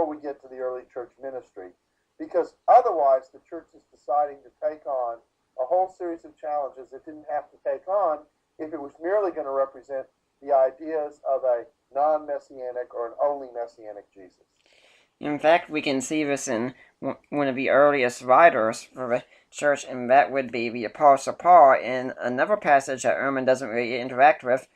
we get to the early church ministry, because otherwise the church is deciding to take on a whole series of challenges it didn't have to take on if it was merely going to represent the ideas of a non-messianic or an only messianic Jesus. In fact, we can see this in one of the earliest writers for the church, and that would be the Apostle Paul, in another passage that Ehrman doesn't really interact with,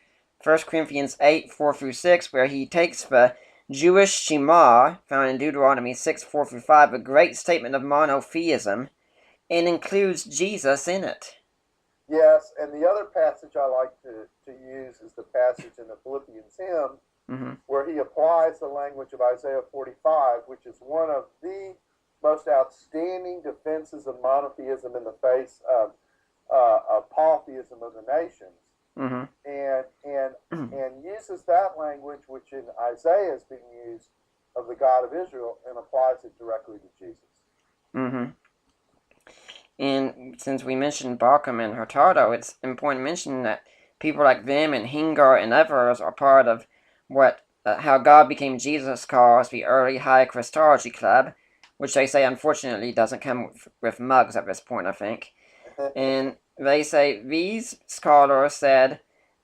1 Corinthians 8, 4 through 6, where he takes the Jewish Shema, found in Deuteronomy 6, 4 through 5, a great statement of monotheism, and includes Jesus in it. Yes, and the other passage I like to use is the passage in the Philippians hymn, where he applies the language of Isaiah 45, which is one of the most outstanding defenses of monotheism in the face of polytheism of the nations, and uses that language, which in Isaiah is being used, of the God of Israel, and applies it directly to Jesus. And since we mentioned Bauckham and Hurtado, it's important to mention that people like them and Hingar and others are part of what How God Became Jesus calls the early High Christology Club, which they say unfortunately doesn't come with mugs at this point, I think. And they say these scholars said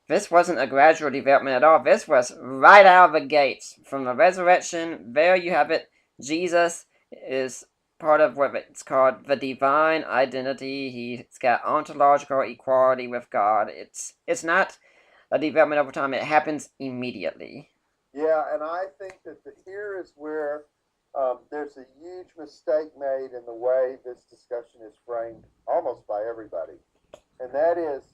this wasn't a gradual development at all. This was right out of the gates. From the resurrection, there you have it. Jesus is part of what it's called the divine identity. He's got ontological equality with God. It's not a development over time. It happens immediately. Yeah, and I think that here is where there's a huge mistake made in the way this discussion is framed almost by everybody. And that is,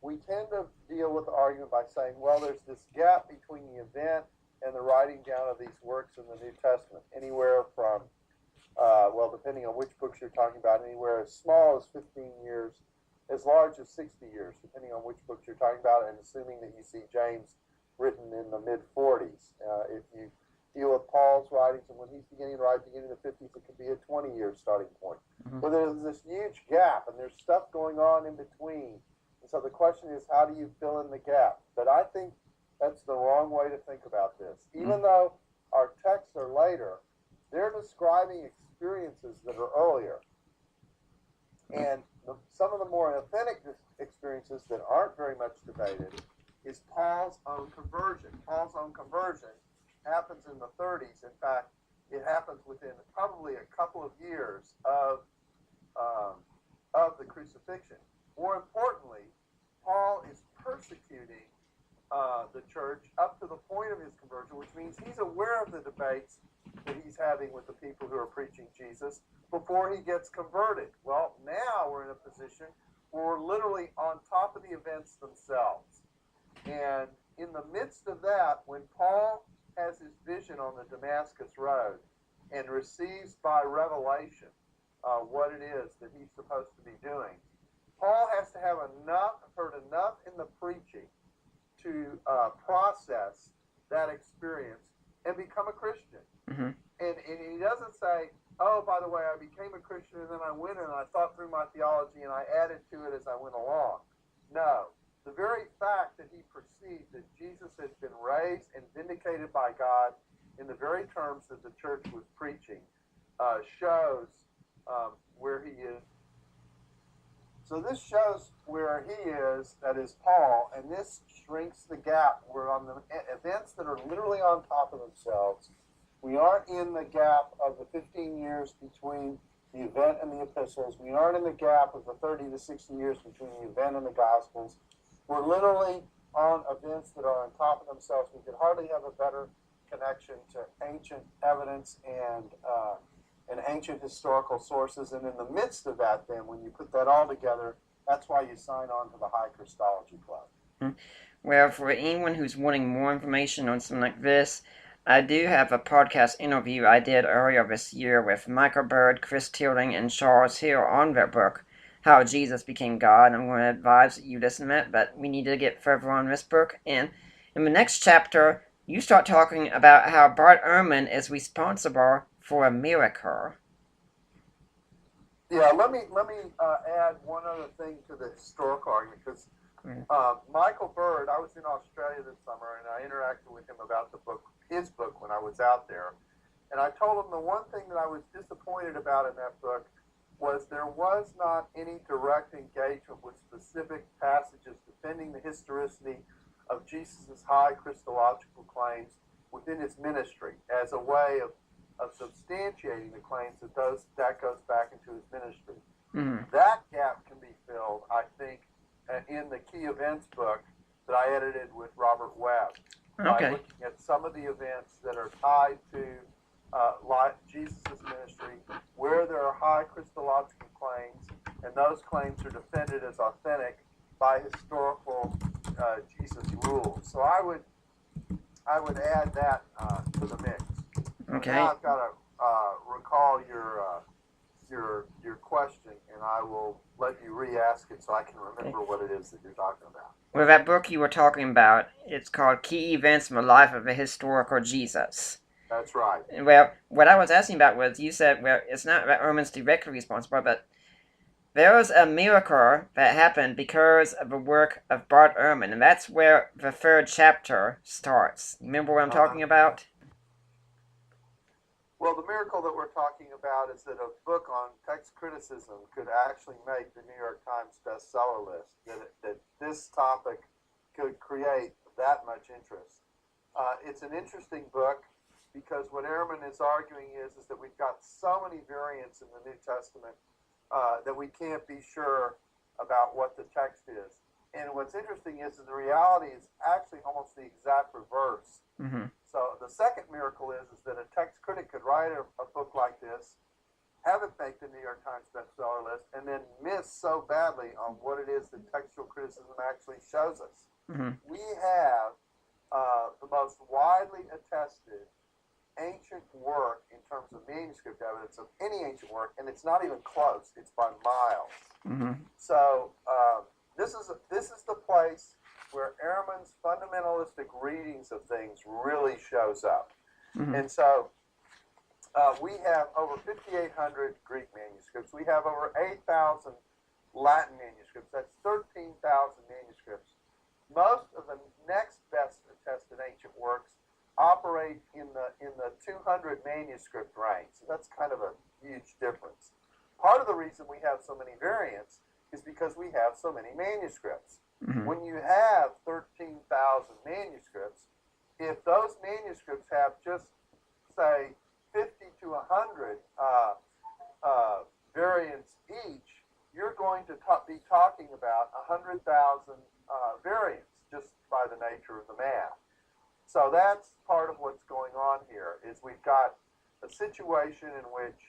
we tend to deal with the argument by saying, well, there's this gap between the event and the writing down of these works in the New Testament, anywhere from, well, depending on which books you're talking about, anywhere as small as 15 years, as large as 60 years, depending on which books you're talking about, and assuming that you see James written in the mid-40s. If you deal with Paul's writings, and when he's beginning to write, beginning of the 50s, it could be a 20-year starting point. But there's this huge gap, and there's stuff going on in between. And so the question is, how do you fill in the gap? But I think that's the wrong way to think about this. Even though our texts are later, they're describing experiences that are earlier. And some of the more authentic experiences that aren't very much debated is Paul's own conversion. Paul's own conversion happens in the 30s. In fact, it happens within probably a couple of years of the crucifixion. More importantly, Paul is persecuting the church up to the point of his conversion, which means he's aware of the debates that he's having with the people who are preaching Jesus before he gets converted. Well, now we're in a position where we're literally on top of the events themselves. And in the midst of that, when Paul has his vision on the Damascus Road and receives by revelation what it is that he's supposed to be doing, Paul has to have heard enough in the preaching to process that experience and become a Christian. And he doesn't say, oh, by the way, I became a Christian and then I went and I thought through my theology and I added to it as I went along. No. The very fact that he perceived that Jesus had been raised and vindicated by God in the very terms that the church was preaching shows where he is. So this shows where he is, that is Paul, and this shrinks the gap. We're on the events that are literally on top of themselves. We aren't in the gap of the 15 years between the event and the epistles. We aren't in the gap of the 30 to 60 years between the event and the Gospels. We're literally on events that are on top of themselves. We could hardly have a better connection to ancient evidence and and ancient historical sources. And in the midst of that, then, when you put that all together, that's why you sign on to the High Christology Club. Well, for anyone who's wanting more information on something like this, I do have a podcast interview I did earlier this year with Michael Bird, Chris Tilding, and Charles Hill on their book, How Jesus Became God. I'm going to advise that you listen to it, but we need to get further on this book. And in the next chapter, you start talking about how Bart Ehrman is responsible for a miracle. Yeah, let me add one other thing to the historical argument, because Michael Bird, I was in Australia this summer, and I interacted with him about his book, when I was out there. And I told him the one thing that I was disappointed about in that book was there was not any direct engagement with specific passages defending the historicity of Jesus' high Christological claims within his ministry as a way of substantiating the claims that goes back into his ministry. Mm-hmm. That gap can be filled, I think, in the Key Events book that I edited with Robert Webb. By looking at some of the events that are tied to Jesus' ministry, where there are high Christological claims, and those claims are defended as authentic by historical Jesus rules. So I would add that to the mix. Okay. Now I've got to recall your question, and I will let you re-ask it so I can remember what it is that you're talking about. Well, that book you were talking about, it's called Key Events from the Life of a Historical Jesus. That's right. Well, what I was asking about was, you said, well, it's not that Ehrman's directly responsible, but there was a miracle that happened because of the work of Bart Ehrman, and that's where the third chapter starts. Remember what I'm talking about? Well, the miracle that we're talking about is that a book on text criticism could actually make the New York Times bestseller list, that this topic could create that much interest. It's an interesting book because what Ehrman is arguing is that we've got so many variants in the New Testament that we can't be sure about what the text is. And what's interesting is that the reality is actually almost the exact reverse. Mm-hmm. So the second miracle is that a text critic could write a book like this, have it make the New York Times bestseller list, and then miss so badly on what it is that textual criticism actually shows us. Mm-hmm. We have the most widely attested ancient work in terms of manuscript evidence of any ancient work, and it's not even close. It's by miles. Mm-hmm. So this is the place where Ehrman's fundamentalistic readings of things really shows up. Mm-hmm. And so we have over 5,800 Greek manuscripts. We have over 8,000 Latin manuscripts. That's 13,000 manuscripts. Most of the next best attested ancient works operate in the 200 manuscript range. So that's kind of a huge difference. Part of the reason we have so many variants is because we have so many manuscripts. Mm-hmm. When you have 13,000 manuscripts, if those manuscripts have just, say, 50 to 100 variants each, you're going to be talking about 100,000 variants just by the nature of the math. So that's part of what's going on here, is we've got a situation in which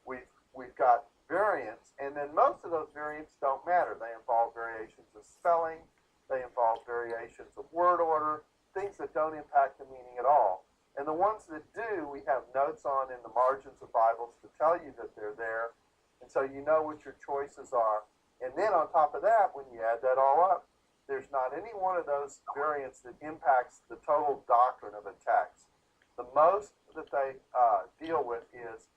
we've got variants, and then most of those variants don't matter. They involve variations of spelling, they involve variations of word order, things that don't impact the meaning at all. And the ones that do, we have notes on in the margins of Bibles to tell you that they're there, and so you know what your choices are. And then on top of that, when you add that all up, there's not any one of those variants that impacts the total doctrine of a text. The most that they deal with is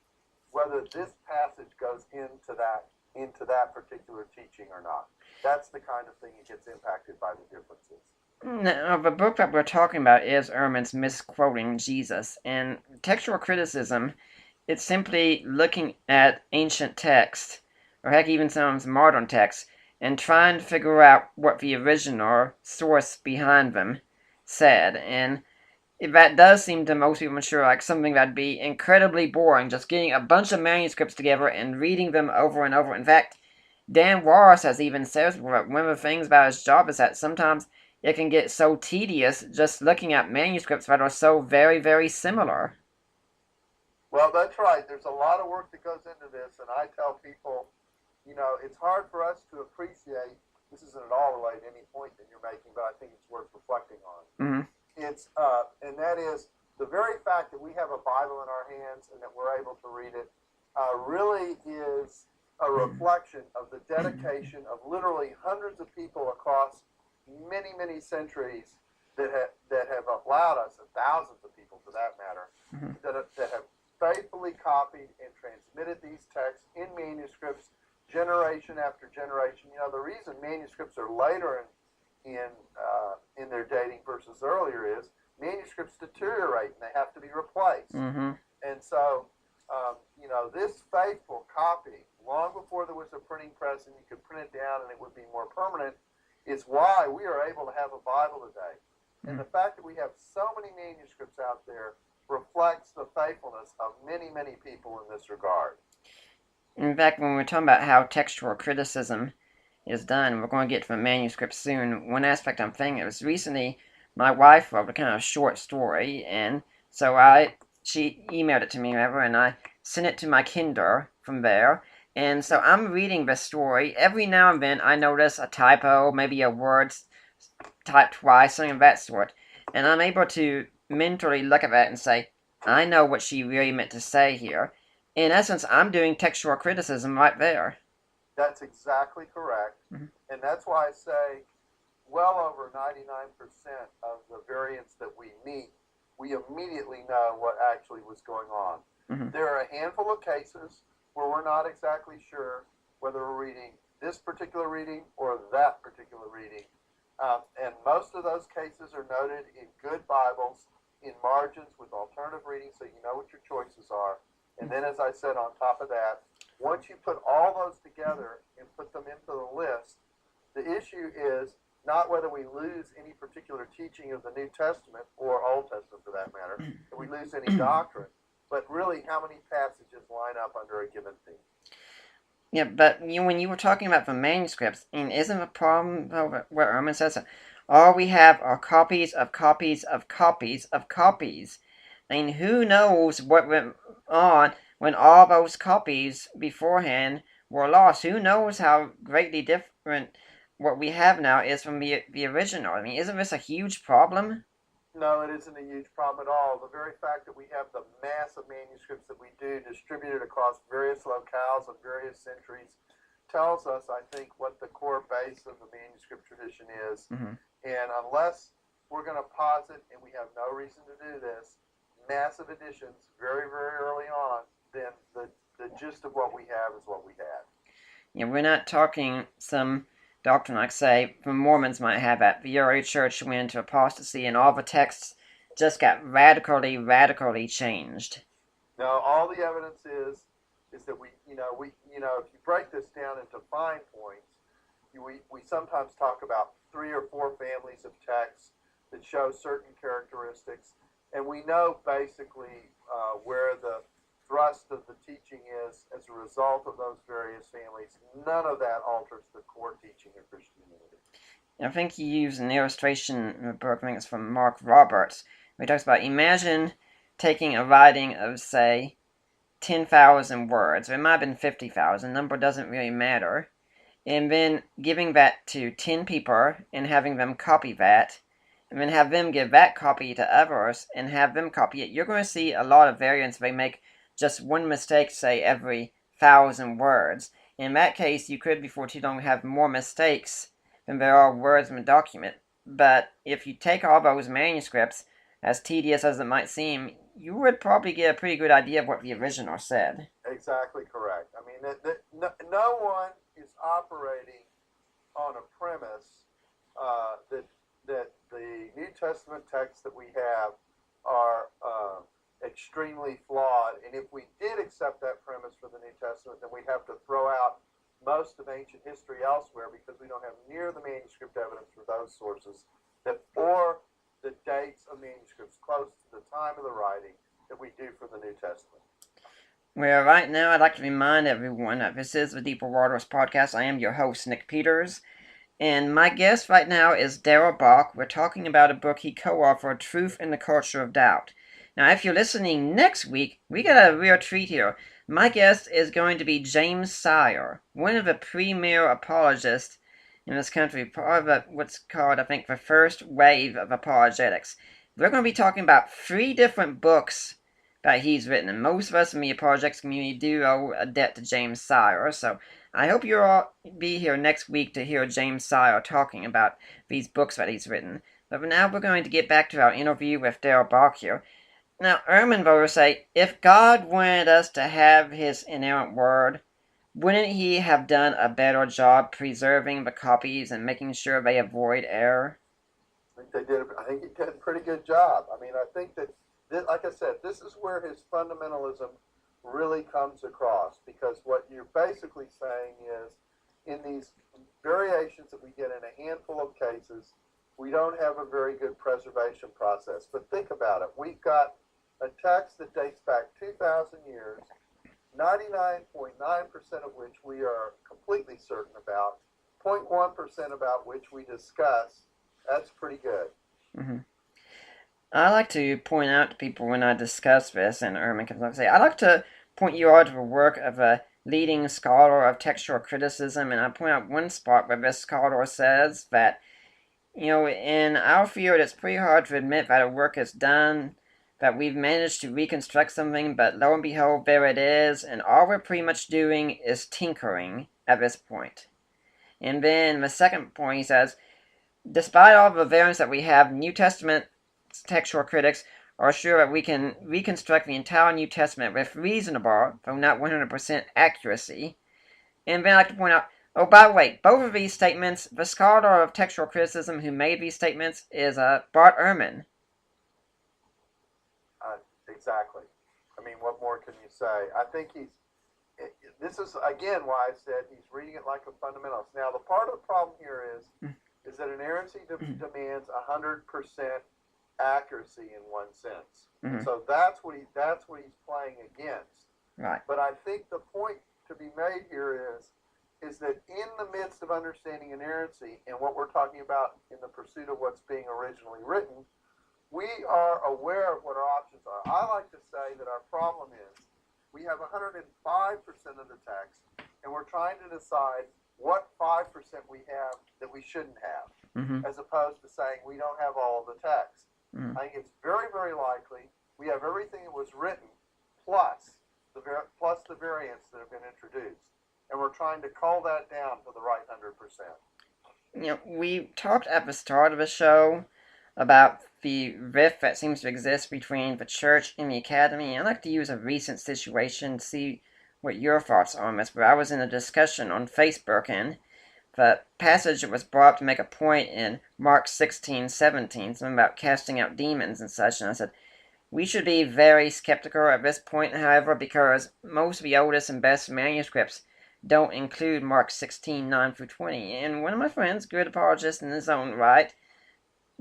whether this passage goes into that particular teaching or not. That's the kind of thing that gets impacted by the differences. Now, the book that we're talking about is Ehrman's Misquoting Jesus, and textual criticism, it's simply looking at ancient texts, or heck, even some modern texts, and trying to figure out what the original source behind them said. And that does seem to most people sure like something that'd be incredibly boring, just getting a bunch of manuscripts together and reading them over and over. In fact, Dan Wallis has even said one of the things about his job is that sometimes it can get so tedious just looking at manuscripts that are so very, very similar. Well, that's right. There's a lot of work that goes into this, and I tell people, it's hard for us to appreciate. This isn't at all related to any point that you're making, but I think it's worth reflecting on. Mm-hmm. And that is the very fact that we have a Bible in our hands and that we're able to read it really is a reflection of the dedication of literally hundreds of people across many, many centuries that have allowed us, and thousands of people for that matter, Mm-hmm. that have faithfully copied and transmitted these texts in manuscripts generation after generation. The reason manuscripts are later in their dating versus earlier is manuscripts deteriorate and they have to be replaced. Mm-hmm. And so, this faithful copy, long before there was a printing press and you could print it down and it would be more permanent, is why we are able to have a Bible today. And the fact that we have so many manuscripts out there reflects the faithfulness of many, many people in this regard. In fact, when we're talking about how textual criticism is done, we're going to get to a manuscript soon. One aspect I'm thinking of is recently my wife wrote a kind of short story, and so she emailed it to me, whatever, and I sent it to my Kindle from there. And so I'm reading the story. Every now and then I notice a typo, maybe a word typed twice, something of that sort. And I'm able to mentally look at that and say, I know what she really meant to say here. In essence, I'm doing textual criticism right there. That's exactly correct. Mm-hmm. And that's why I say well over 99% of the variants that we meet, we immediately know what actually was going on. Mm-hmm. There are a handful of cases where we're not exactly sure whether we're reading this particular reading or that particular reading. And most of those cases are noted in good Bibles, in margins with alternative readings, so you know what your choices are. And then, as I said, on top of that, once you put all those together and put them into the list, the issue is not whether we lose any particular teaching of the New Testament, or Old Testament for that matter, if we lose any doctrine, but really how many passages line up under a given theme. Yeah, but when you were talking about the manuscripts, isn't the problem where Erman says that all we have are copies of copies of copies of copies? Who knows what went on when all those copies beforehand were lost? Who knows how greatly different what we have now is from the original? Isn't this a huge problem? No, it isn't a huge problem at all. The very fact that we have the mass of manuscripts that we do distributed across various locales of various centuries tells us, I think, what the core base of the manuscript tradition is. Mm-hmm. And unless we're going to posit, and we have no reason to do this, massive editions very, very early on, then the gist of what we have is what we had. Yeah, we're not talking some doctrine like, say, the Mormons might have that the early church went into apostasy and all the texts just got radically, radically changed. No, all the evidence is that we if you break this down into fine points, we sometimes talk about 3 or 4 families of texts that show certain characteristics, and we know basically where the thrust of the teaching is as a result of those various families. None of that alters the core teaching of Christianity. I think he used an illustration in the book, I think it's from Mark Roberts, where he talks about, imagine taking a writing of, say, 10,000 words, or it might have been 50,000, number doesn't really matter, and then giving that to 10 people and having them copy that, and then have them give that copy to others and have them copy it. You're going to see a lot of variants. They make just one mistake, say, every 1,000 words. In that case, you could, before too long, have more mistakes than there are words in the document. But if you take all those manuscripts, as tedious as it might seem, you would probably get a pretty good idea of what the original said. Exactly correct. No one is operating on a premise that the New Testament texts that we have are extremely flawed. And if we did accept that premise for the New Testament, then we'd have to throw out most of ancient history elsewhere, because we don't have near the manuscript evidence for those sources or the dates of manuscripts close to the time of the writing that we do for the New Testament. Well, right now I'd like to remind everyone that this is the Deeper Waters podcast. I am your host, Nick Peters, and my guest right now is Darrell Bock. We're talking about a book he co-authored, Truth in the Culture of Doubt. Now, if you're listening next week, we got a real treat here. My guest is going to be James Sire, one of the premier apologists in this country, part of what's called, I think, the first wave of apologetics. We're going to be talking about 3 different books that he's written, and most of us in the apologetics community do owe a debt to James Sire, so I hope you'll all be here next week to hear James Sire talking about these books that he's written. But for now, we're going to get back to our interview with Darrell Bock here. Now, Ehrman will say, if God wanted us to have his inerrant word, wouldn't he have done a better job preserving the copies and making sure they avoid error? I think he did a pretty good job. I mean, I think that, like I said, this is where his fundamentalism really comes across, because what you're basically saying is, in these variations that we get in a handful of cases, we don't have a very good preservation process. But think about it. We've got a text that dates back 2,000 years, 99.9% of which we are completely certain about, 0.1% about which we discuss. That's pretty good. Mm-hmm. I like to point out to people when I discuss this, and Ehrman comes up and say, I like to point you all to the work of a leading scholar of textual criticism, and I point out one spot where this scholar says that, in our field, it's pretty hard to admit that a work is done, that we've managed to reconstruct something, but lo and behold, there it is, and all we're pretty much doing is tinkering at this point. And then the second point, he says, despite all the variants that we have, New Testament textual critics are sure that we can reconstruct the entire New Testament with reasonable, though not 100% accuracy. And then I like to point out, oh, by the way, both of these statements, the scholar of textual criticism who made these statements is Bart Ehrman. Exactly. I mean, what more can you say? I think this is, again, why I said he's reading it like a fundamentalist. Now, the part of the problem here is that inerrancy demands 100% accuracy in one sense. Mm-hmm. So that's what he's playing against. Right. But I think the point to be made here is that in the midst of understanding inerrancy and what we're talking about in the pursuit of what's being originally written, we are aware of what our options are. I like to say that our problem is we have 105% of the text, and we're trying to decide what 5% we have that we shouldn't have, as opposed to saying we don't have all of the text. I think it's very, very likely we have everything that was written plus the variants that have been introduced, and we're trying to cull that down to the right 100%. We talked at the start of the show about the rift that seems to exist between the church and the academy. I'd like to use a recent situation to see what your thoughts are on this. But I was in a discussion on Facebook, and the passage that was brought up to make a point in Mark 16:17, something about casting out demons and such, and I said, we should be very skeptical at this point, however, because most of the oldest and best manuscripts don't include Mark 16:9-20. And one of my friends, good apologist in his own right,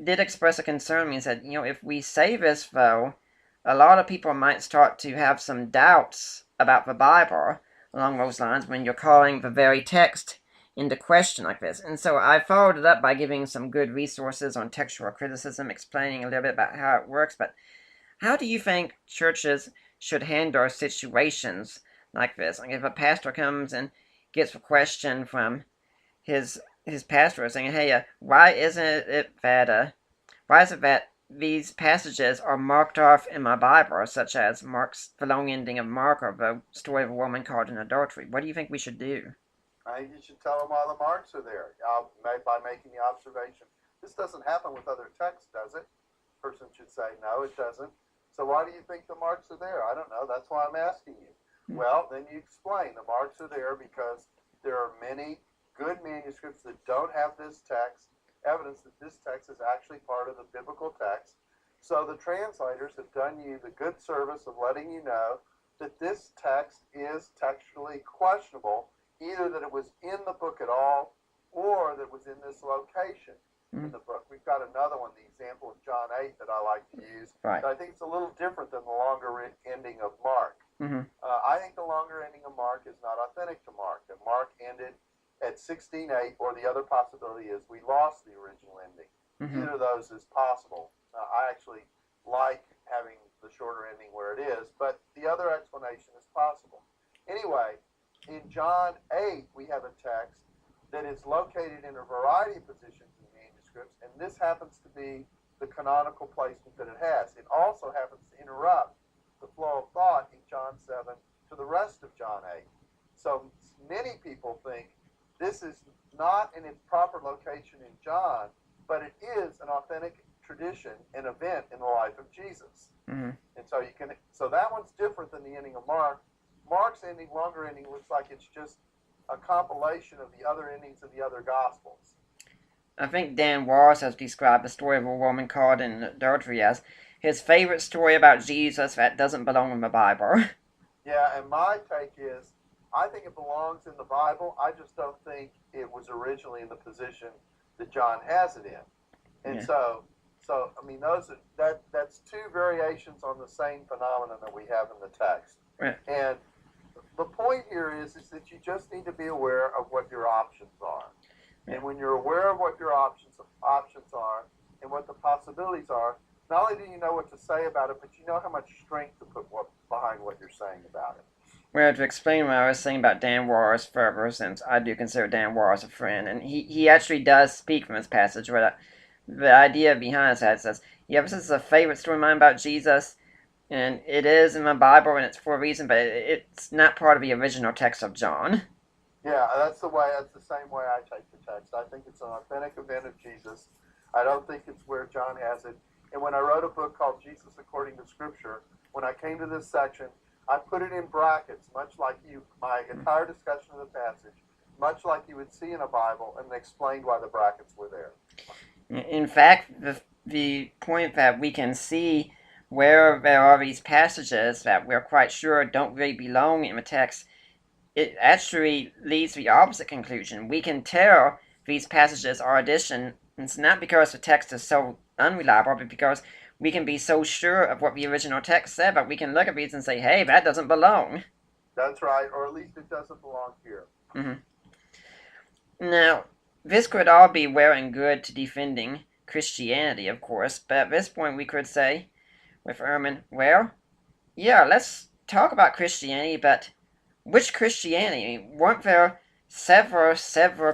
did express a concern to me and said, if we say this, though, a lot of people might start to have some doubts about the Bible along those lines when you're calling the very text into question like this. And so I followed it up by giving some good resources on textual criticism, explaining a little bit about how it works. But how do you think churches should handle situations like this? Like if a pastor comes and gets a question from his pastor saying, hey, why is it that these passages are marked off in my Bible, such as the long ending of Mark, or the story of a woman caught in adultery? What do you think we should do? I think you should tell them why the marks are there by making the observation. This doesn't happen with other texts, does it? The person should say, no, it doesn't. So why do you think the marks are there? I don't know. That's why I'm asking you. Well, then you explain. The marks are there because there are many good manuscripts that don't have this text, evidence that this text is actually part of the biblical text. So the translators have done you the good service of letting you know that this text is textually questionable, either that it was in the book at all or that it was in this location in the book. We've got another one, the example of John 8 that I like to use. Right. I think it's a little different than the longer ending of Mark. I think the longer ending of Mark is not authentic to Mark, that Mark ended at 16:8, or the other possibility is we lost the original ending. Either of those is possible. I actually like having the shorter ending where it is, but the other explanation is possible. Anyway, in John 8, we have a text that is located in a variety of positions in manuscripts, and this happens to be the canonical placement that it has. It also happens to interrupt the flow of thought in John 7 to the rest of John 8. So many people think this is not in its proper location in John, but it is an authentic tradition, an event in the life of Jesus. Mm-hmm. And so that one's different than the ending of Mark. Mark's ending, longer ending, looks like it's just a compilation of the other endings of the other Gospels. I think Dan Walls has described the story of a woman caught in adultery as his favorite story about Jesus that doesn't belong in the Bible. Yeah, and my take is, I think it belongs in the Bible. I just don't think it was originally in the position that John has it in. And Yeah. so I mean, that's two variations on the same phenomenon that we have in the text. Right. And the point here is that you just need to be aware of what your options are. Yeah. And when you're aware of what your options are and what the possibilities are, not only do you know what to say about it, but you know how much strength to put behind what you're saying about it. Well, to explain what I was saying about Dan Walls further, since I do consider Dan Walls a friend, and he actually does speak from this passage where the idea behind that says, yeah, this is a favorite story of mine about Jesus, and it is in my Bible, and it's for a reason, but it's not part of the original text of John. Yeah, that's the same way I take the text. I think it's an authentic event of Jesus. I don't think it's where John has it. And when I wrote a book called Jesus According to Scripture, when I came to this section, I put it in brackets, much like my entire discussion of the passage, much like you would see in a Bible, and explained why the brackets were there. In fact, the point that we can see where there are these passages that we're quite sure don't really belong in the text, it actually leads to the opposite conclusion. We can tell these passages are addition. It's not because the text is so unreliable, but because we can be so sure of what the original text said, but we can look at these and say, hey, that doesn't belong. That's right, or at least it doesn't belong here. Mm-hmm. Now, this could all be well and good to defending Christianity, of course, but at this point we could say, with Ehrman, well, yeah, let's talk about Christianity, but which Christianity? Weren't there several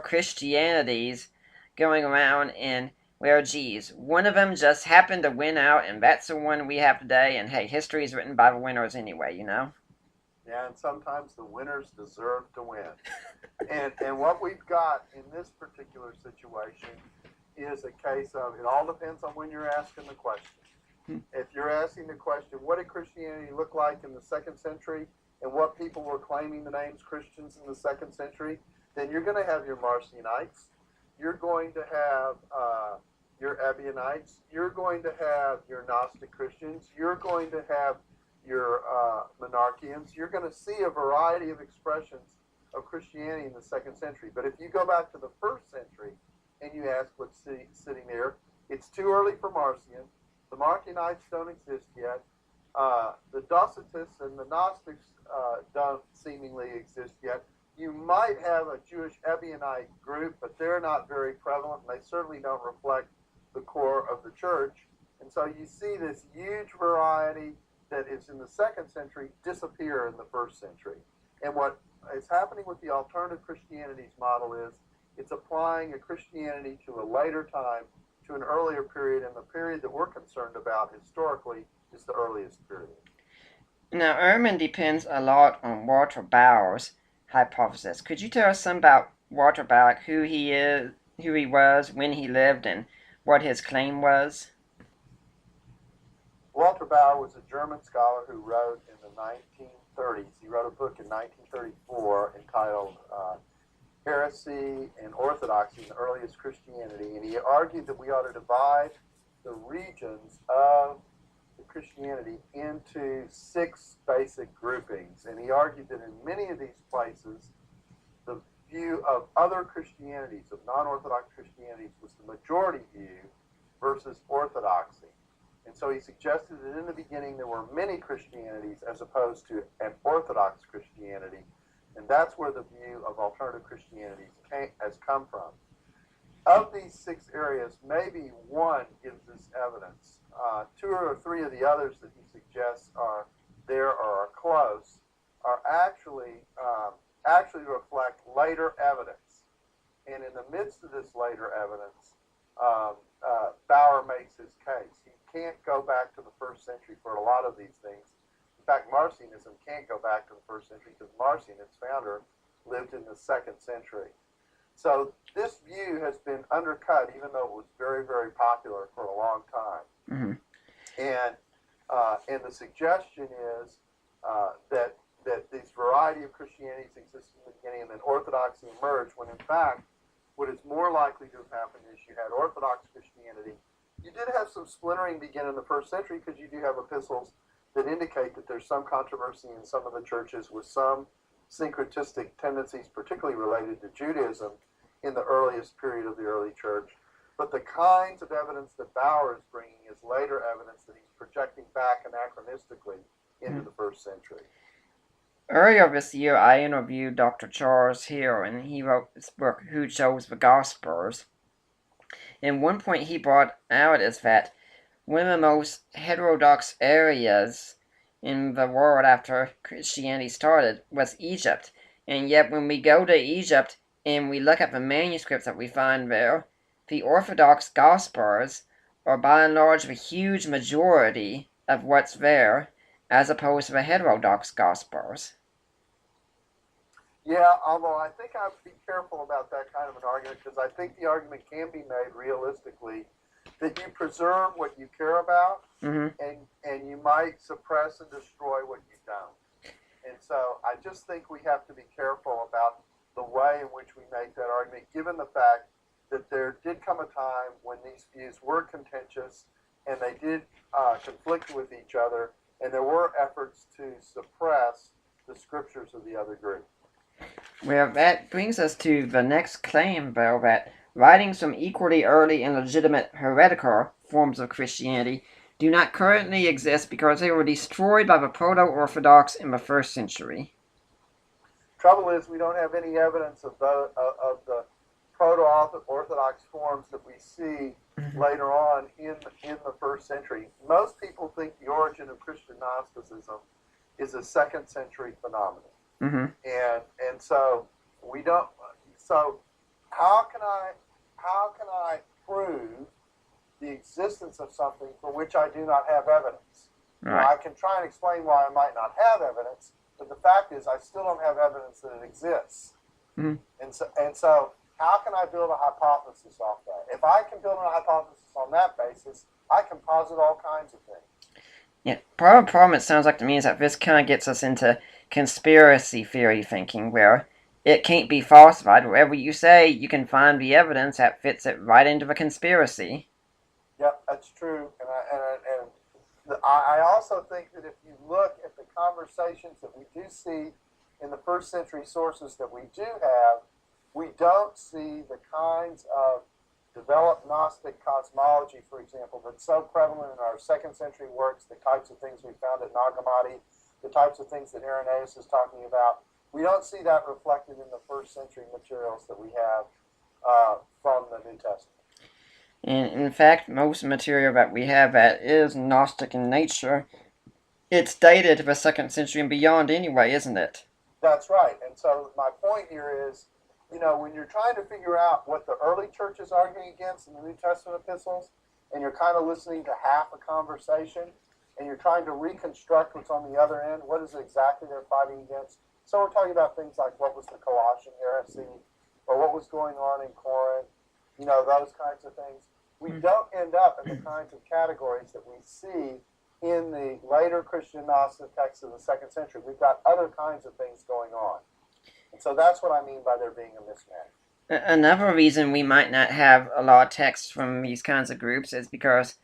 Christianities going around, and, well, geez, one of them just happened to win out, and that's the one we have today, and hey, history is written by the winners anyway, you know? Yeah, and sometimes the winners deserve to win. And what we've got in this particular situation is a case of, it all depends on when you're asking the question. If you're asking the question, what did Christianity look like in the 2nd century, and what people were claiming the names Christians in the 2nd century, then you're going to have your Marcionites, you're going to have your Ebionites, you're going to have your Gnostic Christians, you're going to have your Monarchians. You're going to see a variety of expressions of Christianity in the 2nd century. But if you go back to the 1st century and you ask what's sitting there, it's too early for Marcion. The Marcionites don't exist yet. The Docetists and the Gnostics don't seemingly exist yet. You might have a Jewish Ebionite group, but they're not very prevalent, and they certainly don't reflect the core of the church. And so you see this huge variety that is in the 2nd century disappear in the 1st century. And what is happening with the alternative Christianity's model is it's applying a Christianity to a later time, to an earlier period, and the period that we're concerned about historically is the earliest period. Now, Ehrman depends a lot on Walter Bauer's hypothesis. Could you tell us some about Walter Bauer, who he was, when he lived, and what his claim was? Walter Bauer was a German scholar who wrote in the 1930s. He wrote a book in 1934 entitled Heresy and Orthodoxy in the Earliest Christianity, and he argued that we ought to divide the regions of the Christianity into 6 basic groupings. And he argued that in many of these places, the view of other Christianities, of non-Orthodox Christianities, was the majority view versus orthodoxy. And so he suggested that in the beginning there were many Christianities as opposed to an Orthodox Christianity. And that's where the view of alternative Christianities has come from. Of these 6 areas, maybe one gives us evidence two or three of the others that he suggests are there or are close are actually reflect later evidence. And in the midst of this later evidence, Bauer makes his case. He can't go back to the first century for a lot of these things. In fact, Marcionism can't go back to the first century because Marcion, its founder, lived in the second century. So this view has been undercut, even though it was very, very popular for a long time. Mm-hmm. And the suggestion is that this variety of Christianities existed in the beginning, and then Orthodoxy emerged. When in fact, what is more likely to have happened is you had Orthodox Christianity. You did have some splintering begin in the first century because you do have epistles that indicate that there's some controversy in some of the churches with some syncretistic tendencies, particularly related to Judaism, in the earliest period of the early church. But the kinds of evidence that Bauer is bringing is later evidence that he's projecting back anachronistically into the first century. Earlier this year, I interviewed Dr. Charles Hill, and he wrote this book, Who Chose the Gospels. And one point he brought out is that one of the most heterodox areas in the world after Christianity started was Egypt. And yet when we go to Egypt and we look at the manuscripts that we find there, the Orthodox Gospels are by and large the huge majority of what's there, as opposed to the heterodox Gospels. Yeah, although I think I have to be careful about that kind of an argument because I think the argument can be made realistically that you preserve what you care about, mm-hmm. and you might suppress and destroy what you don't. And so I just think we have to be careful about the way in which we make that argument, given the fact that there did come a time when these views were contentious and they did conflict with each other, and there were efforts to suppress the scriptures of the other group. Well, that brings us to the next claim, though, that writings from equally early and legitimate heretical forms of Christianity do not currently exist because they were destroyed by the proto-Orthodox in the first century. Trouble is, we don't have any evidence of the proto-Orthodox forms that we see later on in the first century. Most people think the origin of Christian Gnosticism is a second century phenomenon. Mm-hmm. And so we don't. So how can I prove the existence of something for which I do not have evidence? Right. Now, I can try and explain why I might not have evidence, but the fact is I still don't have evidence that it exists. Mm-hmm. And so how can I build a hypothesis off that? If I can build a hypothesis on that basis, I can posit all kinds of things. Yeah, part of the problem, it sounds like to me, is that this kind of gets us into conspiracy theory thinking, where it can't be falsified. Wherever you say, you can find the evidence that fits it right into the conspiracy. Yep, that's true. And I also think that if you look at the conversations that we do see in the first century sources that we do have, we don't see the kinds of developed Gnostic cosmology, for example, that's so prevalent in our second century works, the types of things we found at Nag Hammadi, the types of things that Irenaeus is talking about. We don't see that reflected in the first century materials that we have from the New Testament. And in fact, most material that we have that is Gnostic in nature, it's dated to the second century and beyond anyway, isn't it? That's right. And so my point here is, when you're trying to figure out what the early church is arguing against in the New Testament epistles, and you're kind of listening to half a conversation, and you're trying to reconstruct what's on the other end, what is it exactly they're fighting against? So we're talking about things like what was the Colossian heresy, or what was going on in Corinth, those kinds of things. We don't end up in the kinds of categories that we see in the later Christian Gnostic texts of the second century. We've got other kinds of things going on. And so that's what I mean by there being a mismatch. Another reason we might not have a lot of texts from these kinds of groups is because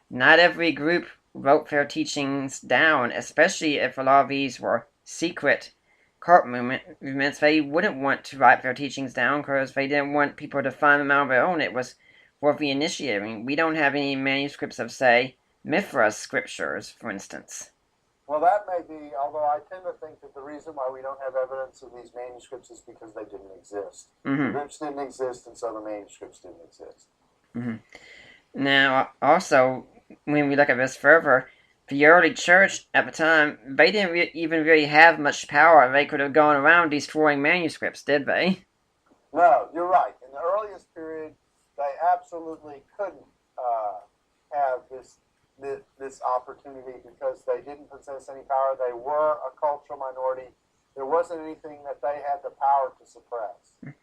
not every group wrote their teachings down, especially if a lot of these were secret cult movements. They wouldn't want to write their teachings down because they didn't want people to find them out on their own. It was for the initiating. We don't have any manuscripts of, say, Mithra's scriptures, for instance. Well, that may be, although I tend to think that the reason why we don't have evidence of these manuscripts is because they didn't exist. Mm-hmm. The groups didn't exist, and so the manuscripts didn't exist. Mm-hmm. Now, also, when we look at this further, the early church at the time, they didn't even really have much power. They could have gone around destroying manuscripts, did they? No, you're right. In the earliest period, they absolutely couldn't have this opportunity because they didn't possess any power. They were a cultural minority. There wasn't anything that they had the power to suppress.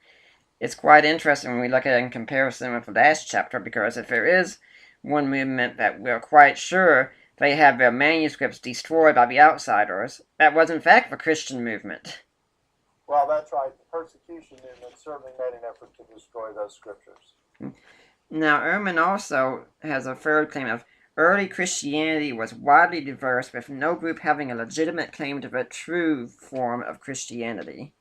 It's quite interesting when we look at it in comparison with the last chapter, because if there is one movement that we're quite sure they have their manuscripts destroyed by the outsiders, that was in fact the Christian movement. Well, that's right. The persecution movement certainly made an effort to destroy those scriptures. Now, Ehrman also has a third claim of early Christianity was widely diverse, with no group having a legitimate claim to the true form of Christianity.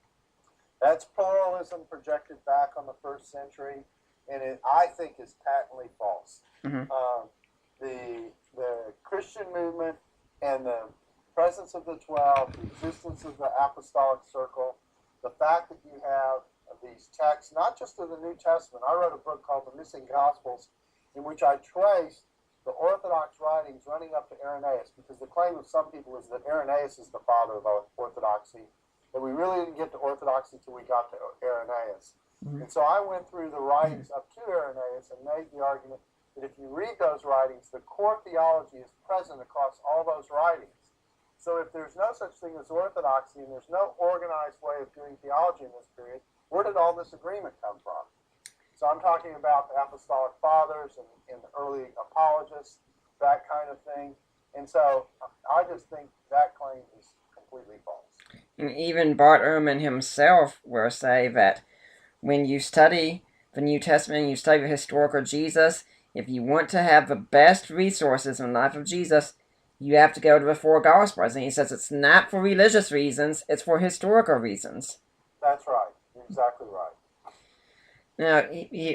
That's pluralism projected back on the first century, and I think is patently false. Mm-hmm. The Christian movement and the presence of the 12, the existence of the apostolic circle, the fact that you have these texts, not just of the New Testament. I wrote a book called The Missing Gospels, in which I traced the Orthodox writings running up to Irenaeus, because the claim of some people is that Irenaeus is the father of Orthodoxy, but we really didn't get to Orthodoxy until we got to Irenaeus. Mm-hmm. And so I went through the writings up to Irenaeus and made the argument that if you read those writings, the core theology is present across all those writings. So if there's no such thing as orthodoxy and there's no organized way of doing theology in this period, where did all this agreement come from? So I'm talking about the apostolic fathers and the early apologists, that kind of thing. And so I just think that claim is completely false. And even Bart Ehrman himself will say that when you study the New Testament, you study the historical Jesus, if you want to have the best resources in the life of Jesus, you have to go to the four Gospels. And he says it's not for religious reasons, it's for historical reasons. That's right. You're exactly right. Now,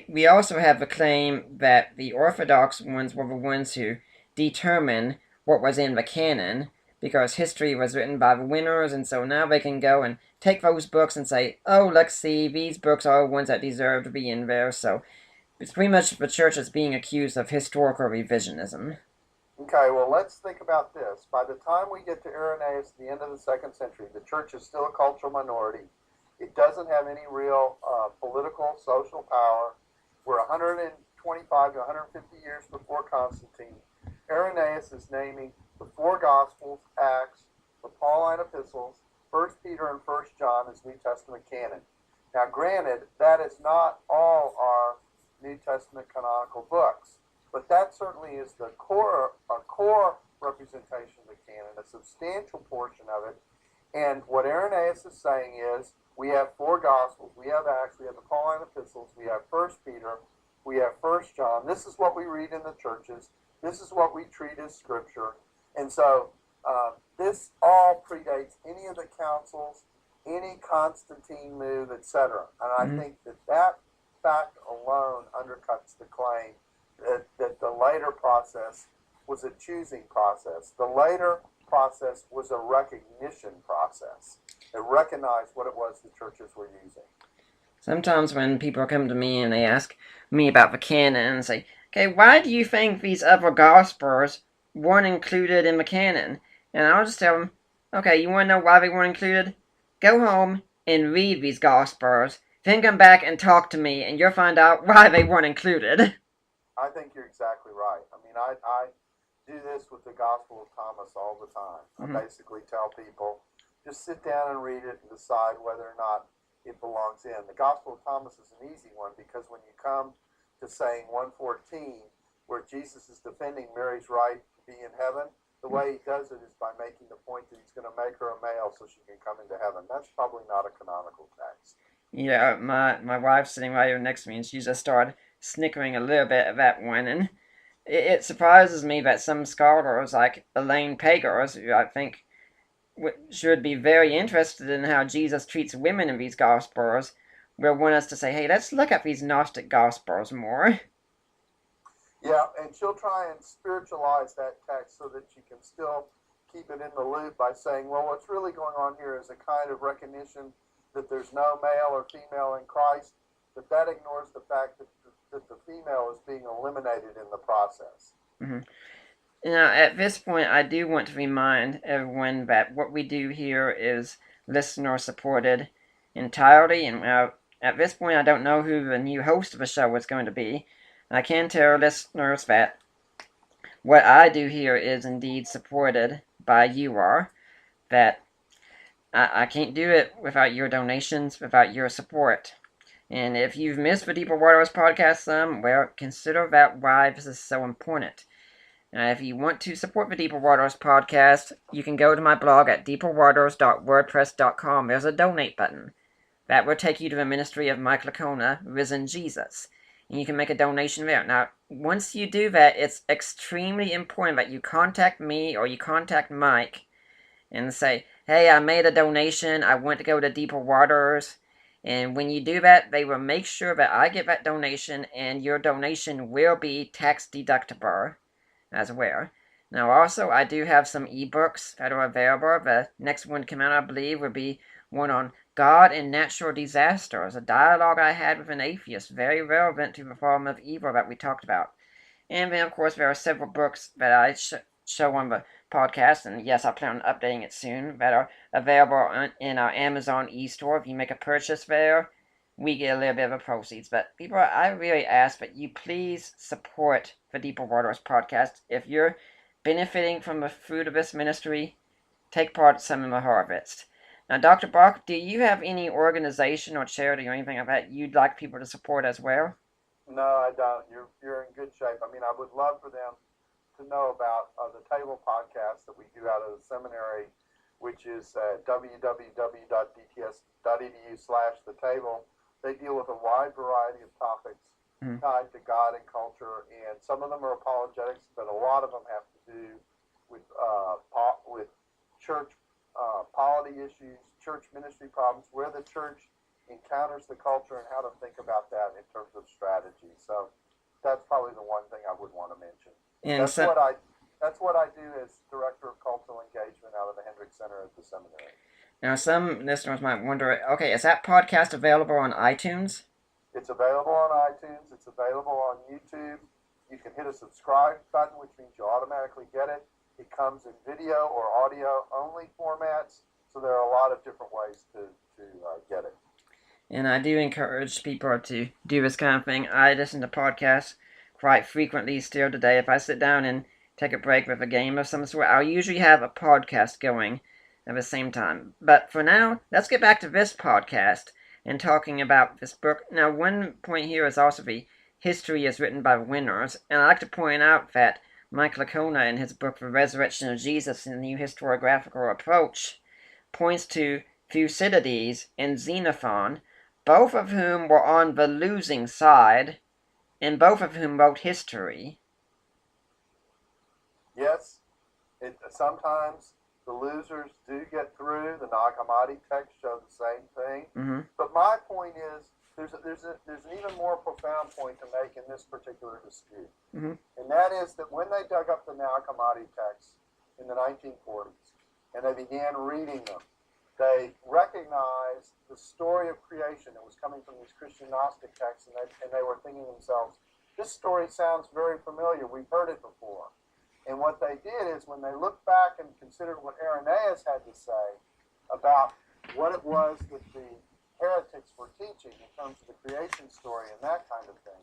we also have the claim that the Orthodox ones were the ones who determined what was in the canon, because history was written by the winners, and so now they can go and take those books and say, oh, let's see, these books are the ones that deserve to be in there. So it's pretty much the church is being accused of historical revisionism. Okay, well, let's think about this. By the time we get to Irenaeus at the end of the 2nd century, the church is still a cultural minority. It doesn't have any real political, social power. We're 125 to 150 years before Constantine. Irenaeus is naming the four Gospels, Acts, the Pauline epistles, 1 Peter and 1 John as New Testament canon. Now, granted, that is not all our New Testament canonical books, but that certainly is a core representation of the canon, a substantial portion of it. And what Irenaeus is saying is, we have four Gospels, we have Acts, we have the Pauline epistles, we have 1 Peter, we have 1 John. This is what we read in the churches. This is what we treat as Scripture. And so this all predates any of the councils, any Constantine move, etc. And I think that fact alone undercuts the claim that the later process was a choosing process. The later process was a recognition process. It recognized what it was the churches were using. Sometimes when people come to me and they ask me about the canon and say, okay, why do you think these other Gospels weren't included in the canon? And I'll just tell them, okay, you want to know why they weren't included? Go home and read these Gospels, then come back and talk to me, and you'll find out why they weren't included. I think you're exactly right. I mean, I do this with the Gospel of Thomas all the time. I basically tell people, just sit down and read it and decide whether or not it belongs in. The Gospel of Thomas is an easy one, because when you come to saying 114, where Jesus is defending Mary's right to be in heaven, the way he does it is by making the point that he's going to make her a male so she can come into heaven. That's probably not a canonical text. Yeah, my wife's sitting right here next to me, and she just started snickering a little bit at that one, and it surprises me that some scholars like Elaine Pagers, who I think should be very interested in how Jesus treats women in these Gospels, will want us to say, hey, let's look at these Gnostic Gospels more. Yeah, and she'll try and spiritualize that text so that you can still keep it in the loop by saying, well, what's really going on here is a kind of recognition that there's no male or female in Christ, but that ignores the fact that the female is being eliminated in the process. Mm-hmm. Now, at this point, I do want to remind everyone that what we do here is listener supported entirely, and at this point, I don't know who the new host of the show is going to be. I can tell listeners that what I do here is indeed supported by you all, that I can't do it without your donations, without your support. And if you've missed the Deeper Waters podcast well, consider that why this is so important. If you want to support the Deeper Waters podcast, you can go to my blog at deeperwaters.wordpress.com. There's a donate button. That will take you to the ministry of Mike Lacona, Risen Jesus. And you can make a donation there. Now, once you do that, it's extremely important that you contact me or you contact Mike and say, hey, I made a donation. I want to go to Deeper Waters. And when you do that, they will make sure that I get that donation and your donation will be tax deductible as well. Now, also, I do have some ebooks that are available. The next one to come out, I believe, will be one on God and natural disasters, a dialogue I had with an atheist, very relevant to the form of evil that we talked about. And then, of course, there are several books that I show on the podcast, and yes, I plan on updating it soon, that are available in our Amazon e-store. If you make a purchase there, we get a little bit of the proceeds. But people, I really ask that you please support the Deeper Waters podcast. If you're benefiting from the fruit of this ministry, take part in some of the harvest. Now, Dr. Bock, do you have any organization or charity or anything like that you'd like people to support as well? No, I don't. You're in good shape. I mean, I would love for them to know about the Table podcast that we do out of the seminary, which is www.dts.edu/the-table. They deal with a wide variety of topics tied to God and culture, and some of them are apologetics, but a lot of them have to do with church polity issues, church ministry problems, where the church encounters the culture, and how to think about that in terms of strategy. So that's probably the one thing I would want to mention. And That's what I do as director of cultural engagement out of the Hendrick Center at the seminary. Now, some listeners might wonder, okay, is that podcast available on iTunes? It's available on iTunes. It's available on YouTube. You can hit a subscribe button, which means you automatically get it. It comes in video or audio only formats. So there are a lot of different ways to get it. And I do encourage people to do this kind of thing. I listen to podcasts quite frequently still today. If I sit down and take a break with a game of some sort, I'll usually have a podcast going at the same time. But for now, let's get back to this podcast and talking about this book. Now, one point here is also the history is written by winners, and I like to point out that Mike Lacona, in his book The Resurrection of Jesus in the New Historiographical Approach, points to Thucydides and Xenophon, both of whom were on the losing side, and both of whom wrote history. Yes, sometimes the losers do get through. The Nag Hammadi texts show the same thing. Mm-hmm. But my point is, there's an even more profound point to make in this particular dispute. Mm-hmm. And that is that when they dug up the Nag Hammadi texts in the 1940s and they began reading them, they recognized the story of creation that was coming from these Christian Gnostic texts, and they were thinking to themselves, this story sounds very familiar. We've heard it before. And what they did is when they looked back and considered what Irenaeus had to say about what it was that the heretics were teaching in terms of the creation story and that kind of thing,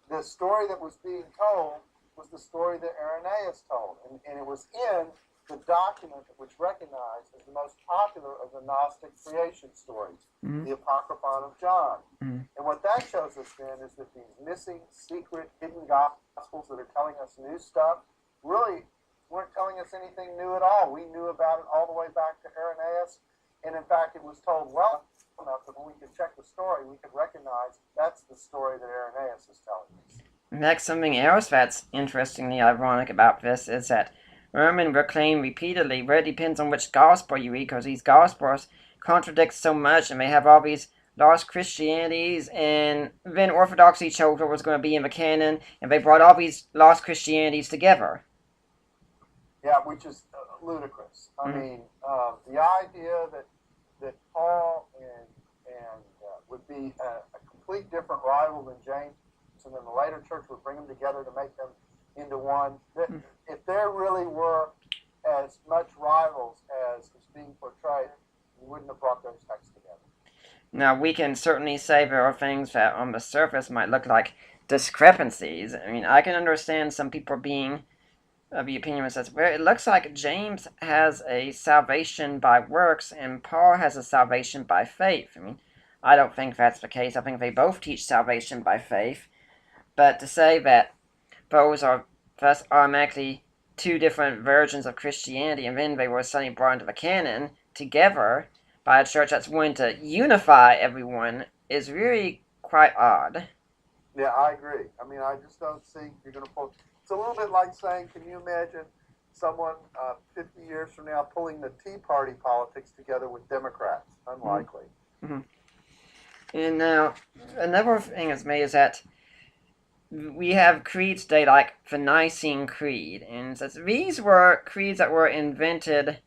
the story that was being told was the story that Irenaeus told. And it was in the document that was recognized as the most popular of the Gnostic creation stories, the Apocryphon of John. And what that shows us then is that these missing, secret, hidden gospels that are telling us new stuff really weren't telling us anything new at all. We knew about it all the way back to Irenaeus, and in fact it was told well enough that when we could check the story, we could recognize that's the story that Irenaeus is telling us. In fact, something else that's interestingly ironic about this is that Roman proclaimed repeatedly, well, it depends on which gospel you read, because these gospels contradict so much, and they have all these lost Christianities, and then Orthodoxy chose what was going to be in the canon, and they brought all these lost Christianities together. Yeah, which is ludicrous. I mean, the idea that Paul would be a complete different rival than James, and then the later church would bring them together to make them into one. Hmm. If there really were as much rivals as is being portrayed, you wouldn't have brought those texts together. Now, we can certainly say there are things that on the surface might look like discrepancies. I mean, I can understand some people being of the opinion that says, well, it looks like James has a salvation by works and Paul has a salvation by faith. I mean, I don't think that's the case. I think they both teach salvation by faith. But to say that those are thus automatically two different versions of Christianity and then they were suddenly brought into the canon together by a church that's willing to unify everyone is really quite odd. Yeah, I agree. I mean, I just don't see you're going to pull. It's a little bit like saying, can you imagine someone 50 years from now pulling the Tea Party politics together with Democrats? Unlikely. Mm-hmm. And now, another thing that's made is that we have creeds today like the Nicene Creed, and says these were creeds that were invented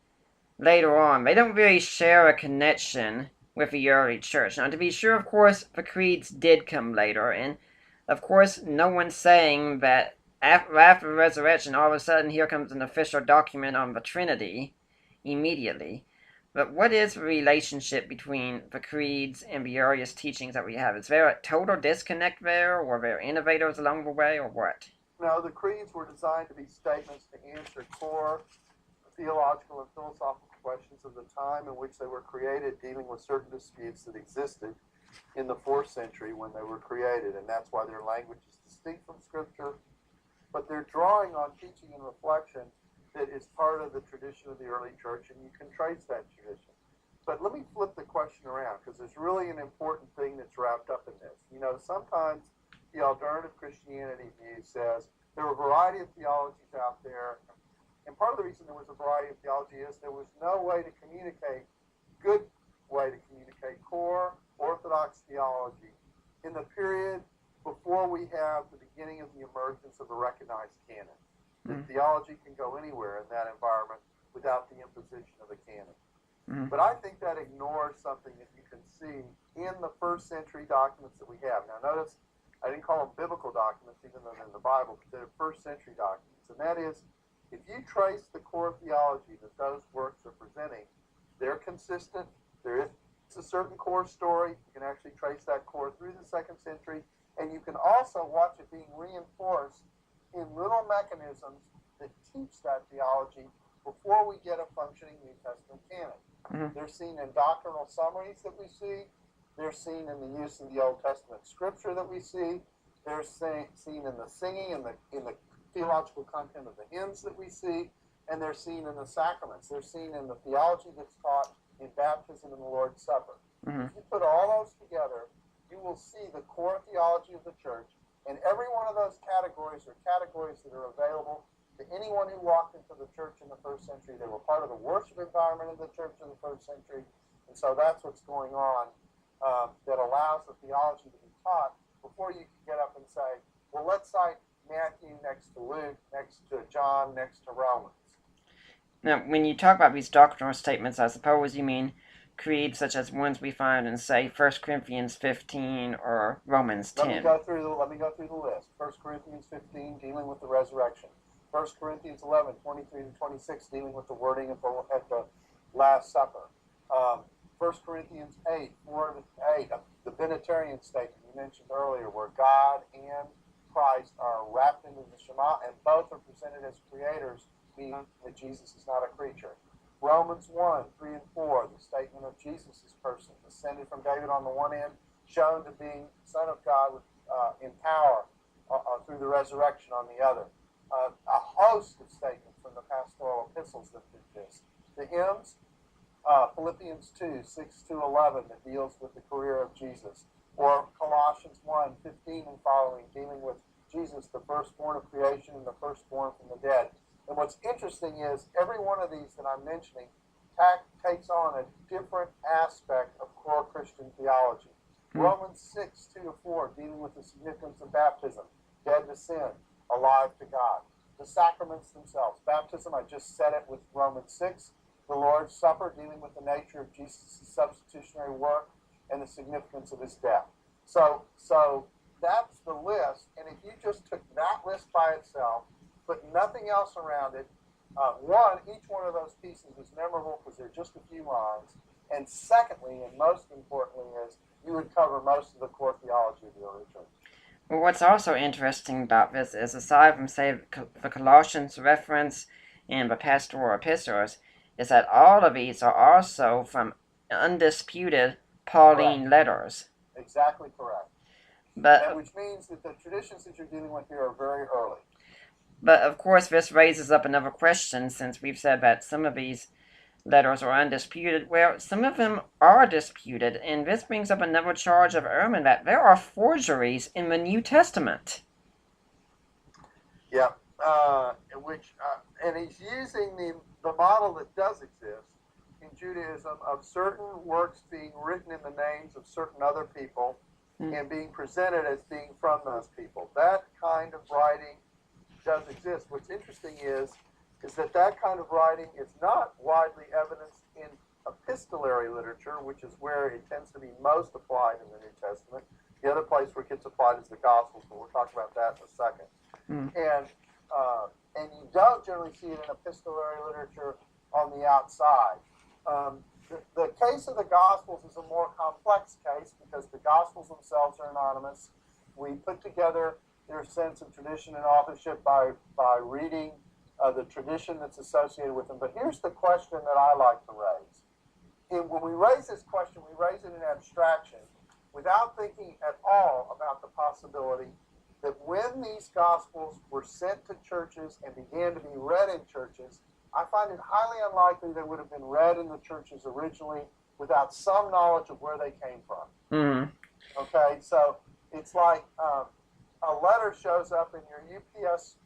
later on. They don't really share a connection with the early church. Now, to be sure, of course, the creeds did come later, and of course, no one's saying that after the resurrection, all of a sudden, here comes an official document on the Trinity immediately. But what is the relationship between the creeds and the earliest teachings that we have? Is there a total disconnect there? Were there innovators along the way, or what? No, the creeds were designed to be statements to answer core theological and philosophical questions of the time in which they were created, dealing with certain disputes that existed in the 4th century when they were created. And that's why their language is distinct from Scripture, but they're drawing on teaching and reflection that is part of the tradition of the early church, and you can trace that tradition. But let me flip the question around, because there's really an important thing that's wrapped up in this. You know, sometimes the alternative Christianity view says there are a variety of theologies out there, and part of the reason there was a variety of theology is there was no way to communicate, good way to communicate core Orthodox theology in the period before we have the beginning of the emergence of a recognized canon. The theology can go anywhere in that environment without the imposition of a canon. But I think that ignores something that you can see in the 1st century documents that we have. Now notice, I didn't call them biblical documents, even though they're in the Bible, but they're 1st century documents. And that is, if you trace the core theology that those works are presenting, they're consistent. There is a certain core story. You can actually trace that core through the 2nd century. And you can also watch it being reinforced in little mechanisms that teach that theology before we get a functioning New Testament canon. They're seen in doctrinal summaries that we see. They're seen in the use of the Old Testament scripture that we see. They're seen in the singing and in the theological content of the hymns that we see. And they're seen in the sacraments. They're seen in the theology that's taught in baptism and the Lord's Supper. If you put all those together, you will see the core theology of the church. And every one of those categories are categories that are available to anyone who walked into the church in the 1st century. They were part of the worship environment of the church in the 1st century. And so that's what's going on that allows the theology to be taught before you can get up and say, well, let's cite Matthew next to Luke, next to John, next to Romans. Now, when you talk about these doctrinal statements, I suppose you mean creeds such as ones we find in, say, 1 Corinthians 15 or Romans 10. Let me go through the list. 1 Corinthians 15, dealing with the resurrection. 1 Corinthians 11, 23 to 26, dealing with the wording at the Last Supper. 1 Corinthians 8, 4 to 8, the Benitarian statement you mentioned earlier, where God and Christ are wrapped into the Shema, and both are presented as creators, meaning that Jesus is not a creature. Romans 1, 3 and 4, the statement of Jesus' person, descended from David on the one end, shown to be Son of God in power through the resurrection on the other. A host of statements from the pastoral epistles that did this. The hymns, Philippians 2, 6 to 11, that deals with the career of Jesus. Or Colossians 1, 15 and following, dealing with Jesus, the firstborn of creation and the firstborn from the dead. And what's interesting is every one of these that I'm mentioning takes on a different aspect of core Christian theology. Romans 6, 2 to 4, dealing with the significance of baptism, dead to sin, alive to God. The sacraments themselves. Baptism, I just said it with Romans 6. The Lord's Supper, dealing with the nature of Jesus' substitutionary work and the significance of his death. So that's the list. And if you just took that list by itself put nothing else around it. One, each one of those pieces is memorable because they're just a few lines. And secondly, and most importantly, is you would cover most of the core theology of the early church. Well, what's also interesting about this is, aside from, say, the Colossians reference and the pastoral epistles, is that all of these are also from undisputed Pauline letters. Exactly correct. But which means that the traditions that you're dealing with here are very early. But of course, this raises up another question, since we've said that some of these letters are undisputed. Well, some of them are disputed, and this brings up another charge of Ehrman, that there are forgeries in the New Testament. Yeah, and he's using the model that does exist in Judaism of certain works being written in the names of certain other people and being presented as being from those people. That kind of writing does exist. What's interesting is that kind of writing is not widely evidenced in epistolary literature, which is where it tends to be most applied in the New Testament. The other place where it gets applied is the Gospels, but we'll talk about that in a second. And you don't generally see it in epistolary literature on the outside. The case of the Gospels is a more complex case because the Gospels themselves are anonymous. We put together their sense of tradition and authorship by reading the tradition that's associated with them. But here's the question that I like to raise. When we raise this question, we raise it in abstraction without thinking at all about the possibility that when these Gospels were sent to churches and began to be read in churches, I find it highly unlikely they would have been read in the churches originally without some knowledge of where they came from. Okay, so it's like a letter shows up in your UPS,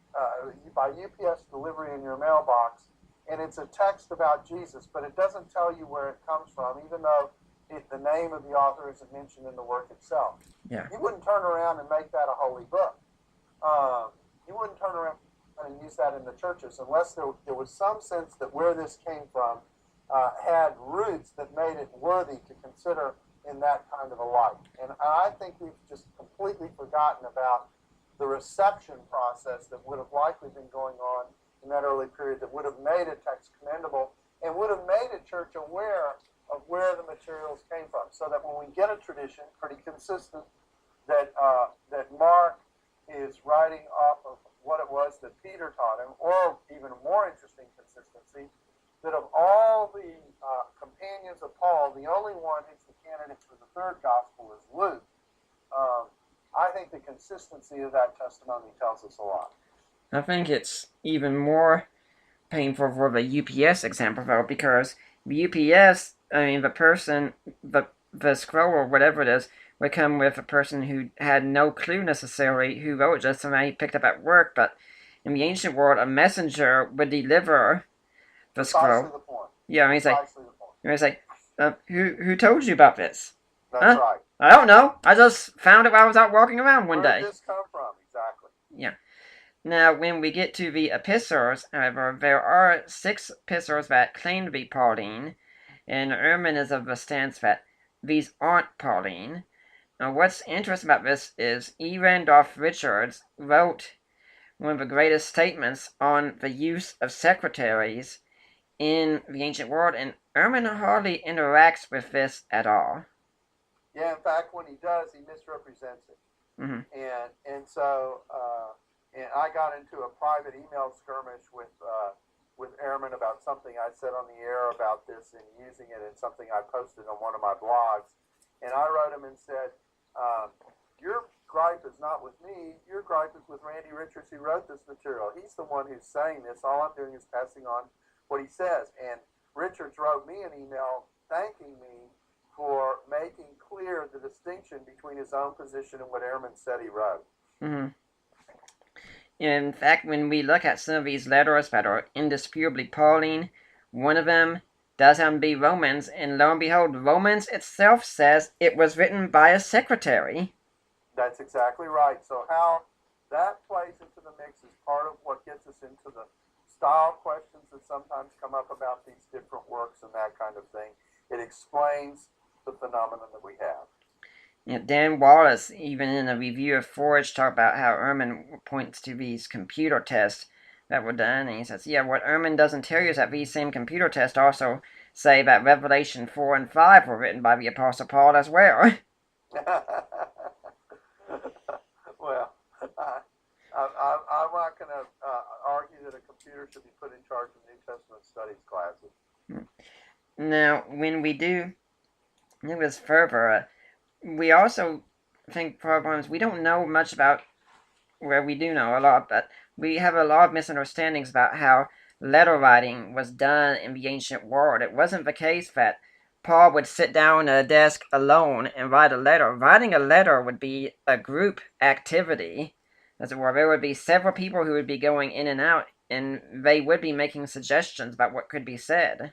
by UPS delivery in your mailbox, and it's a text about Jesus, but it doesn't tell you where it comes from, even though the name of the author isn't mentioned in the work itself. Yeah. You wouldn't turn around and make that a holy book. You wouldn't turn around and use that in the churches unless there was some sense that where this came from had roots that made it worthy to consider in that kind of a light. And I think we've just completely forgotten about the reception process that would have likely been going on in that early period that would have made a text commendable and would have made a church aware of where the materials came from, so that when we get a tradition pretty consistent that Mark is writing off of what it was that Peter taught him, or even more interesting consistency, that of all the companions of Paul, the only one who's the candidate for the third gospel is Luke. I think the consistency of that testimony tells us a lot. I think it's even more painful for the UPS example, though, because the UPS, the person, the scroll or whatever it is, would come with a person who had no clue necessarily who wrote, just somebody picked up at work. But in the ancient world, a messenger would deliver the scroll. The point. Yeah, he's like, who told you about this? That's right. I don't know. I just found it while I was out walking around one day. Where did this come from? Exactly. Yeah. Now, when we get to the epistles, however, there are 6 epistles that claim to be Pauline, and Ehrman is of the stance that these aren't Pauline. Now, what's interesting about this is E. Randolph Richards wrote one of the greatest statements on the use of secretaries in the ancient world, and Ehrman hardly interacts with this at all. Yeah, in fact, when he does, he misrepresents it. And so I got into a private email skirmish with Ehrman about something I said on the air about this and using it in something I posted on one of my blogs. And I wrote him and said, your gripe is not with me. Your gripe is with Randy Richards, who wrote this material. He's the one who's saying this. All I'm doing is passing on what he says. And Richards wrote me an email thanking me for making clear the distinction between his own position and what Ehrman said he wrote. In fact, when we look at some of these letters that are indisputably Pauline, one of them does happen to be Romans, and lo and behold, Romans itself says it was written by a secretary. That's exactly right. So how that plays into the mix is part of what gets us into the style questions that sometimes come up about these different works and that kind of thing. It explains the phenomenon that we have. Dan Wallace, even in a review of Forge, talked about how Ehrman points to these computer tests that were done. And he says, yeah, what Ehrman doesn't tell you is that these same computer tests also say that Revelation 4 and 5 were written by the Apostle Paul as well. Well, I'm not going to argue that a computer should be put in charge of New Testament studies classes. Now, when we do this further, we also think problems, we don't know much about, where we do know a lot, but we have a lot of misunderstandings about how letter writing was done in the ancient world. It wasn't the case that Paul would sit down at a desk alone and write a letter. Writing a letter would be a group activity, as it were. There would be several people who would be going in and out, and they would be making suggestions about what could be said.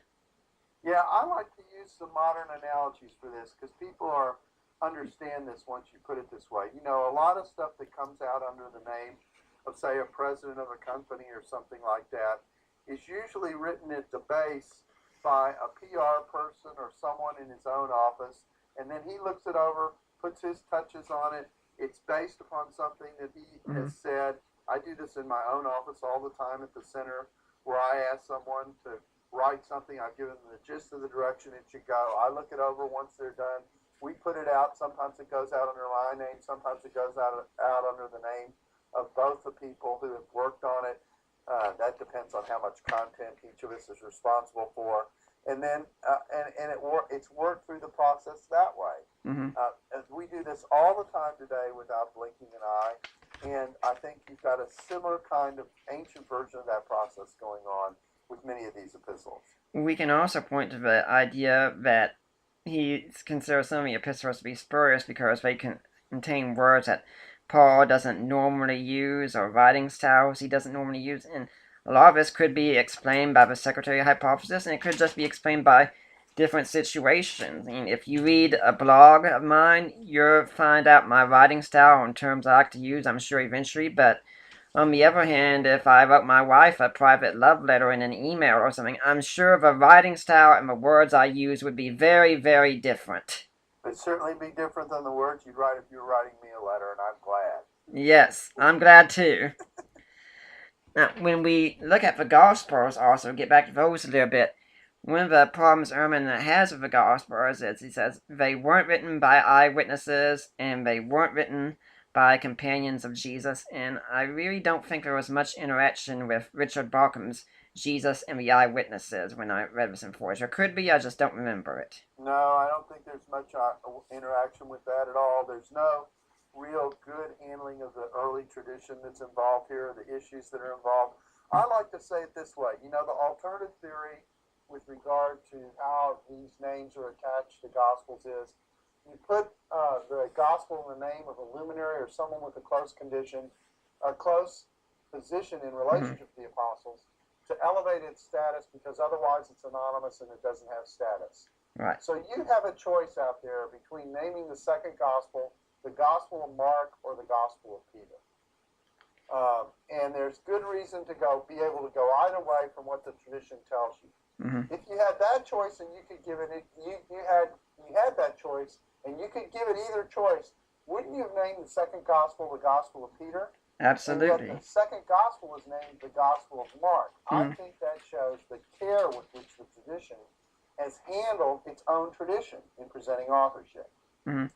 Yeah, I like to use some modern analogies for this because people understand this once you put it this way. You know, a lot of stuff that comes out under the name of, say, a president of a company or something like that is usually written at the base by a PR person or someone in his own office, and then he looks it over, puts his touches on it. It's based upon something that he has said. I do this in my own office all the time at the center, where I ask someone to write something. I've given them the gist of the direction it should go. I look it over once they're done. We put it out. Sometimes it goes out under my name. Sometimes it goes out under the name of both the people who have worked on it. That depends on how much content each of us is responsible for. And then it's worked through the process that way. Mm-hmm. We do this all the time today without blinking an eye. And I think you've got a similar kind of ancient version of that process going on with many of these epistles. We can also point to the idea that he considers some of the epistles to be spurious because they contain words that Paul doesn't normally use, or writing styles he doesn't normally use, and a lot of this could be explained by the secretary hypothesis, and it could just be explained by different situations. I mean, if you read a blog of mine, you'll find out my writing style and terms I like to use, I'm sure, eventually, but on the other hand, if I wrote my wife a private love letter in an email or something, I'm sure the writing style and the words I use would be very, very different. It'd certainly be different than the words you'd write if you were writing me a letter, and I'm glad. Yes, I'm glad too. Now, when we look at the Gospels, also, get back to those a little bit, one of the problems Ehrman has with the Gospels is he says they weren't written by eyewitnesses and they weren't written by companions of Jesus, and I really don't think there was much interaction with Richard Bauckham's Jesus and the eyewitnesses when I read this in Forge. There could be, I just don't remember it. No, I don't think there's much interaction with that at all. There's no real good handling of the early tradition that's involved here, the issues that are involved. I like to say it this way. You know, the alternative theory with regard to how these names are attached to Gospels is you put the Gospel in the name of a luminary or someone with a close position in relationship to the Apostles to elevate its status, because otherwise it's anonymous and it doesn't have status. Right. So you have a choice out there between naming the second Gospel the Gospel of Mark or the Gospel of Peter. And there's good reason to be able to go either way from what the tradition tells you. Mm-hmm. If you had that choice and you could give it, you had that choice and you could give it either choice, wouldn't you have named the second Gospel the Gospel of Peter? Absolutely. And yet the second Gospel was named the Gospel of Mark. I think that shows the care with which the tradition has handled its own tradition in presenting authorship. Mm-hmm.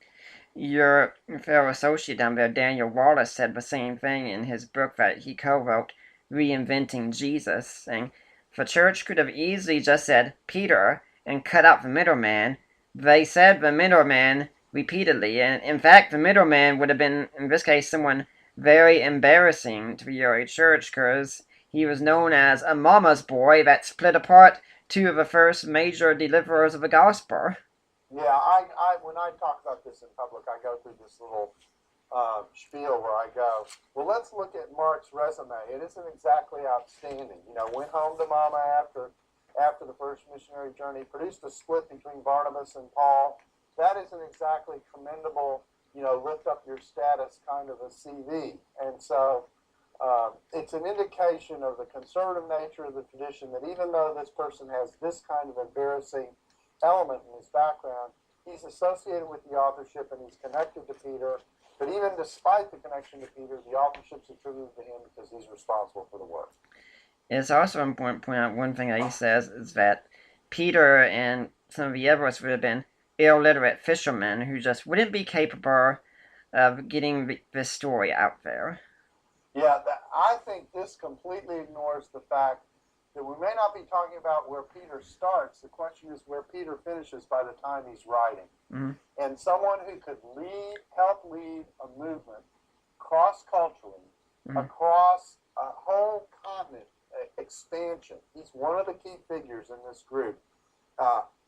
Your fellow associate down there, Daniel Wallace, said the same thing in his book that he co-wrote, Reinventing Jesus, saying, the church could have easily just said Peter and cut out the middleman. They said the middleman repeatedly, and in fact the middleman would have been, in this case, someone very embarrassing to the early church, because he was known as a mama's boy that split apart two of the first major deliverers of the gospel. Yeah, when I talk about this in public, I go through this little spiel where I go, well, let's look at Mark's resume. It isn't exactly outstanding. You know, went home to mama after the first missionary journey, produced a split between Barnabas and Paul. That isn't exactly commendable, you know, lift up your status kind of a CV. And so it's an indication of the conservative nature of the tradition that even though this person has this kind of embarrassing element in his background, he's associated with the authorship and he's connected to Peter. But even despite the connection to Peter, the authorship's attributed to him because he's responsible for the work. It's also important to point out one thing that he says is that Peter and some of the others would have been illiterate fishermen who just wouldn't be capable of getting this story out there. Yeah, I think this completely ignores the fact that we may not be talking about where Peter starts. The question is where Peter finishes by the time he's writing. Mm-hmm. And someone who could help lead a movement cross-culturally, across a whole continent expansion. He's one of the key figures in this group.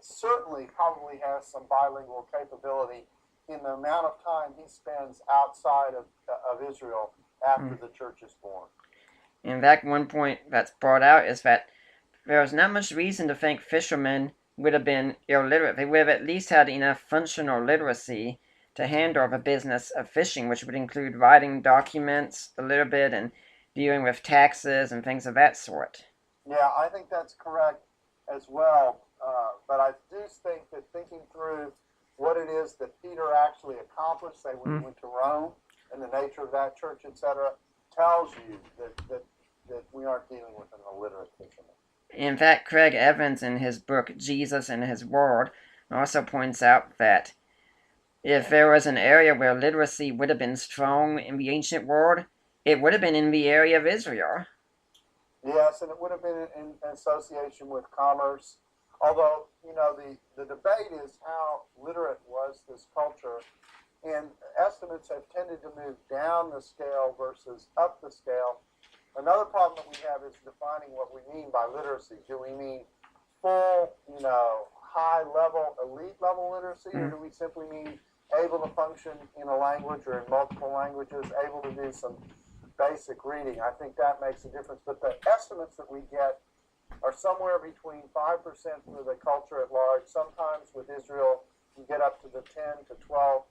Certainly probably has some bilingual capability in the amount of time he spends outside of Israel after the church is born. In fact, one point that's brought out is that there was not much reason to think fishermen would have been illiterate. They would have at least had enough functional literacy to handle the business of fishing, which would include writing documents a little bit and dealing with taxes and things of that sort. Yeah, I think that's correct as well. But I do think that thinking through what it is that Peter actually accomplished, say when he went to Rome, and the nature of that church, etc., tells you that we aren't dealing with an illiterate fisherman. In fact, Craig Evans, in his book Jesus and His World, also points out that if there was an area where literacy would have been strong in the ancient world, it would have been in the area of Israel. Yes, and it would have been in association with commerce. Although, the debate is how literate was this culture, and estimates have tended to move down the scale versus up the scale. Another problem that we have is defining what we mean by literacy. Do we mean full, high-level, elite-level literacy, or do we simply mean able to function in a language or in multiple languages, able to do some basic reading? I think that makes a difference. But the estimates that we get are somewhere between 5% for the culture at large. Sometimes with Israel, you get up to the 10 to 12%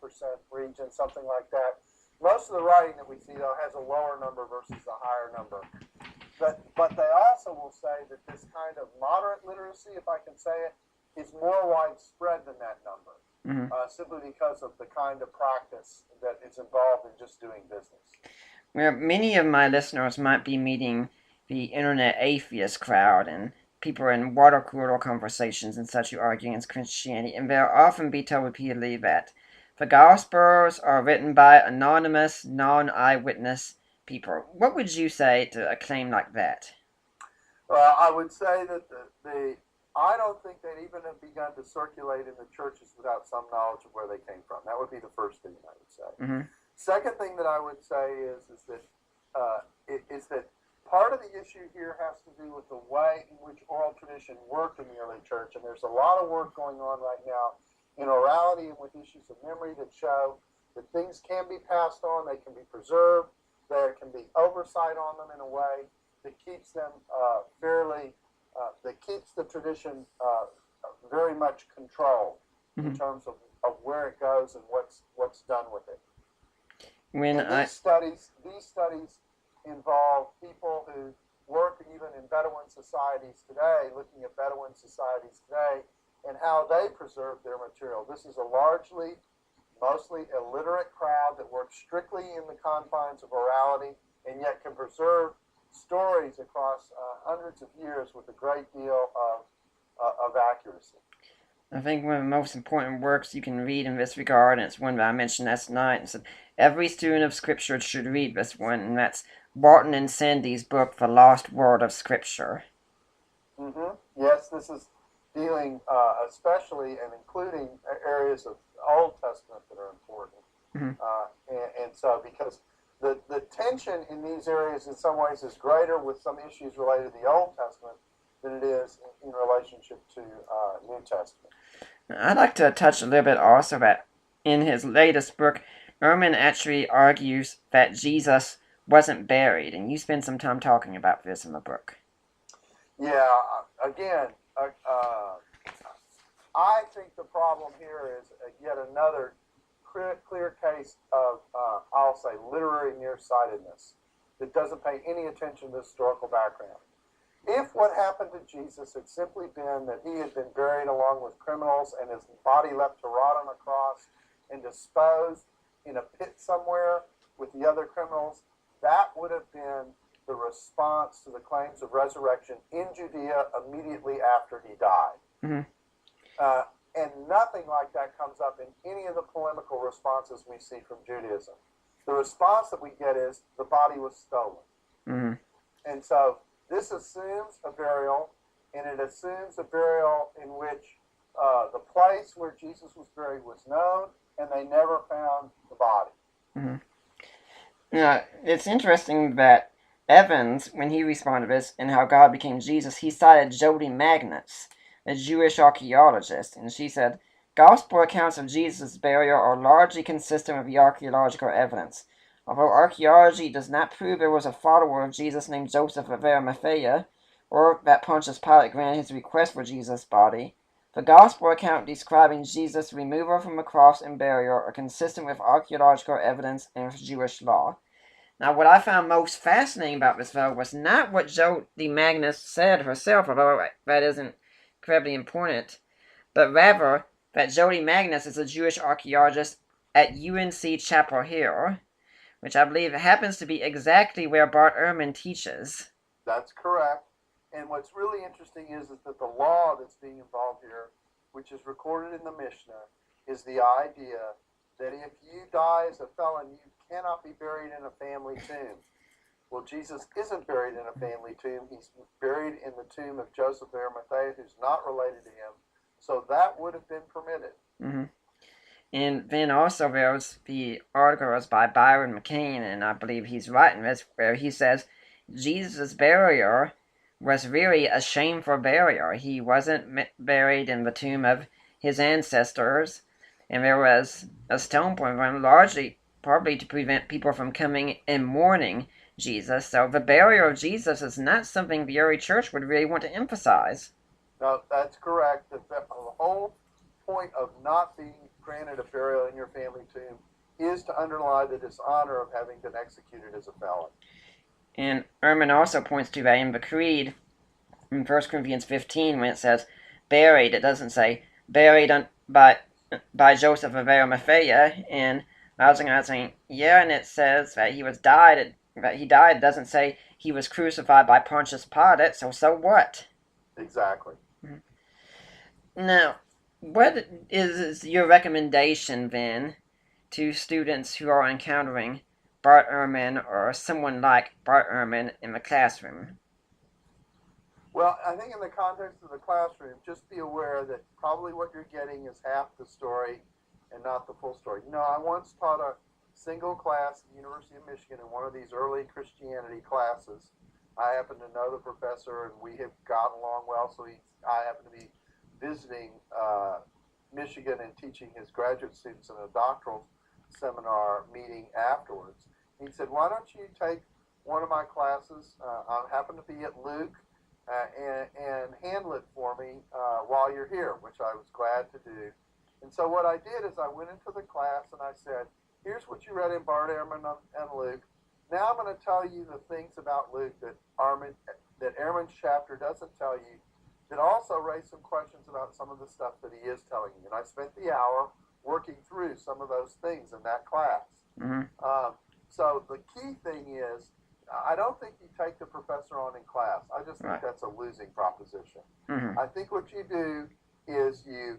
region, something like that. Most of the writing that we see, though, has a lower number versus a higher number. But they also will say that this kind of moderate literacy, if I can say it, is more widespread than that number, simply because of the kind of practice that is involved in just doing business. Well, many of my listeners might be meeting the internet atheist crowd and people in water cooler conversations and such who argue against Christianity, and they'll often be told repeatedly that the Gospels are written by anonymous, non-eyewitness people. What would you say to a claim like that? Well, I would say that I don't think they'd even have begun to circulate in the churches without some knowledge of where they came from. That would be the first thing I would say. Second thing that I would say is that part of the issue here has to do with the way in which oral tradition worked in the early church, and there's a lot of work going on right now in orality and with issues of memory that show that things can be passed on, they can be preserved, there can be oversight on them in a way that keeps them that keeps the tradition very much controlled in terms of where it goes and what's done with it. These studies involve people who work even in Bedouin societies today, looking at Bedouin societies today and how they preserve their material. This is a mostly illiterate crowd that works strictly in the confines of orality and yet can preserve stories across hundreds of years with a great deal of accuracy. I think one of the most important works you can read in this regard, and it's one that I mentioned last night, and said every student of Scripture should read this one, and that's Barton and Sandy's book, The Lost World of Scripture. Yes, this is dealing especially and including areas of Old Testament that are important. And so because the tension in these areas in some ways is greater with some issues related to the Old Testament than it is in relationship to New Testament. I'd like to touch a little bit also that in his latest book, Ehrman actually argues that Jesus wasn't buried, and you spend some time talking about this in the book. Yeah, again, I think the problem here is yet another clear case of, I'll say, literary nearsightedness that doesn't pay any attention to the historical background. If what happened to Jesus had simply been that he had been buried along with criminals and his body left to rot on a cross and disposed in a pit somewhere with the other criminals, that would have been the response to the claims of resurrection in Judea immediately after he died. Mm-hmm. And nothing like that comes up in any of the polemical responses we see from Judaism. The response that we get is the body was stolen. Mm-hmm. And so this assumes a burial, and it assumes a burial in which the place where Jesus was buried was known, and they never found the body. Mm-hmm. Now, it's interesting that Evans, when he responded to this and how God became Jesus, he cited Jody Magnus, a Jewish archaeologist, and she said, Gospel accounts of Jesus' burial are largely consistent with the archaeological evidence. Although archaeology does not prove there was a follower of Jesus named Joseph of Arimathea, or that Pontius Pilate granted his request for Jesus' body, the Gospel account describing Jesus' removal from the cross and burial are consistent with archaeological evidence and with Jewish law. Now, what I found most fascinating about this, though, was not what Jody Magnus said herself, although that isn't incredibly important, but rather that Jody Magnus is a Jewish archaeologist at UNC Chapel Hill, which I believe happens to be exactly where Bart Ehrman teaches. That's correct. And what's really interesting is that the law that's being involved here, which is recorded in the Mishnah, is the idea that if you die as a felon, you cannot be buried in a family tomb. Well, Jesus isn't buried in a family tomb. He's buried in the tomb of Joseph of Arimathea, who's not related to him. So that would have been permitted. Mm-hmm. And then also there's the articles by Byron McCain, and I believe he's right in this, where he says Jesus' burial was really a shameful burial. He wasn't buried in the tomb of his ancestors, and there was a stone put on largely probably to prevent people from coming and mourning Jesus. So the burial of Jesus is not something the early church would really want to emphasize. No, that's correct. The whole point of not being granted a burial in your family tomb is to underlie the dishonor of having been executed as a felon. And Ehrman also points to that in the Creed, in 1 Corinthians 15, when it says buried, it doesn't say buried by Joseph of Arimathea. And I was saying, yeah, and it says that he died. It doesn't say he was crucified by Pontius Pilate. So what? Exactly. Now, what is your recommendation then to students who are encountering Bart Ehrman or someone like Bart Ehrman in the classroom? Well, I think in the context of the classroom, just be aware that probably what you're getting is half the story and not the full story. You know, I once taught a single class at the University of Michigan in one of these early Christianity classes. I happen to know the professor, and we have gotten along well, so I happen to be visiting Michigan and teaching his graduate students in a doctoral seminar meeting afterwards. He said, why don't you take one of my classes, I happen to be at Luke, and handle it for me while you're here, which I was glad to do. And so what I did is I went into the class and I said, here's what you read in Bart Ehrman and Luke. Now I'm going to tell you the things about Luke that Ehrman's chapter doesn't tell you, that also raise some questions about some of the stuff that he is telling you. And I spent the hour working through some of those things in that class. Mm-hmm. So the key thing is, I don't think you take the professor on in class. I just think that's a losing proposition. Mm-hmm. I think what you do is you're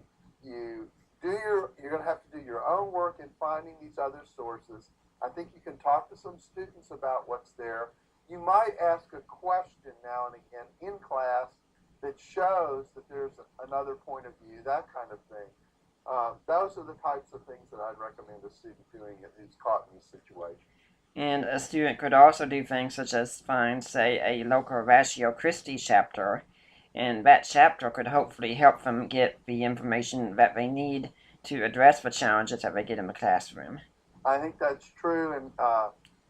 going to have to do your own work in finding these other sources. I think you can talk to some students about what's there. You might ask a question now and again in class that shows that there's another point of view, that kind of thing. Those are the types of things that I'd recommend a student doing who's caught in this situation. And a student could also do things such as find, say, a local Ratio Christi chapter, and that chapter could hopefully help them get the information that they need to address the challenges that they get in the classroom. I think that's true, and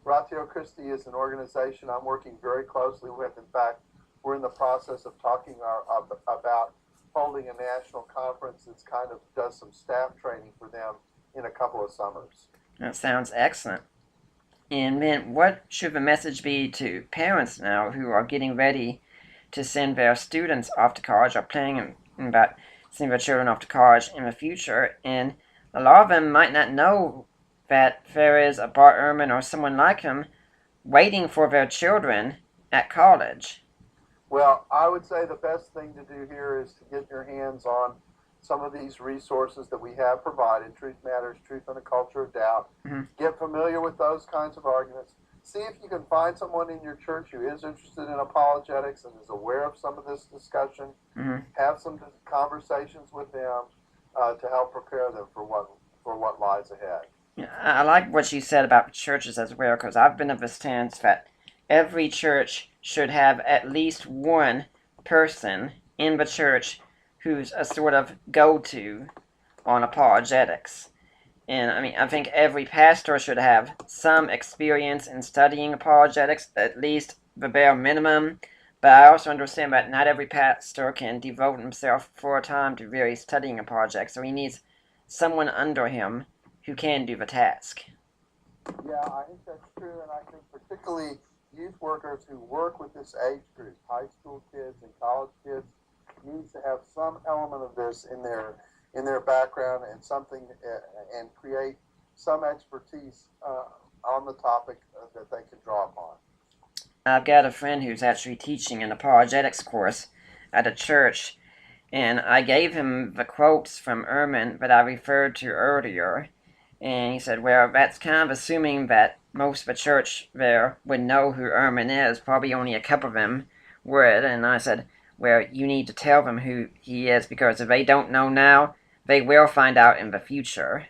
Ratio Christi is an organization I'm working very closely with. In fact, we're in the process of talking about holding a national conference that's kind of does some staff training for them in a couple of summers. That sounds excellent. And then what should the message be to parents now who are getting ready to send their students off to college or planning about sending their children off to college in the future? And a lot of them might not know that there is a Bart Ehrman or someone like him waiting for their children at college? Well, I would say the best thing to do here is to get your hands on some of these resources that we have provided: Truth Matters, Truth in a Culture of Doubt. Mm-hmm. Get familiar with those kinds of arguments. See if you can find someone in your church who is interested in apologetics and is aware of some of this discussion. Mm-hmm. Have some conversations with them to help prepare them for what lies ahead. Yeah, I like what you said about churches as well, because I've been of the stance that every church should have at least one person in the church who's a sort of go-to on apologetics. And I mean, I think every pastor should have some experience in studying apologetics, at least the bare minimum. But I also understand that not every pastor can devote himself full time to really studying apologetics, so he needs someone under him who can do the task. Yeah, I think that's true, and I think particularly youth workers who work with this age group, high school kids and college kids, needs to have some element of this in their background and something and create some expertise on the topic that they can draw upon. I've got a friend who's actually teaching an apologetics course at a church, and I gave him the quotes from Ehrman that I referred to earlier. And he said, well, that's kind of assuming that most of the church there would know who Ehrman is. Probably only a couple of them would. And I said, well, you need to tell them who he is, because if they don't know now, they will find out in the future.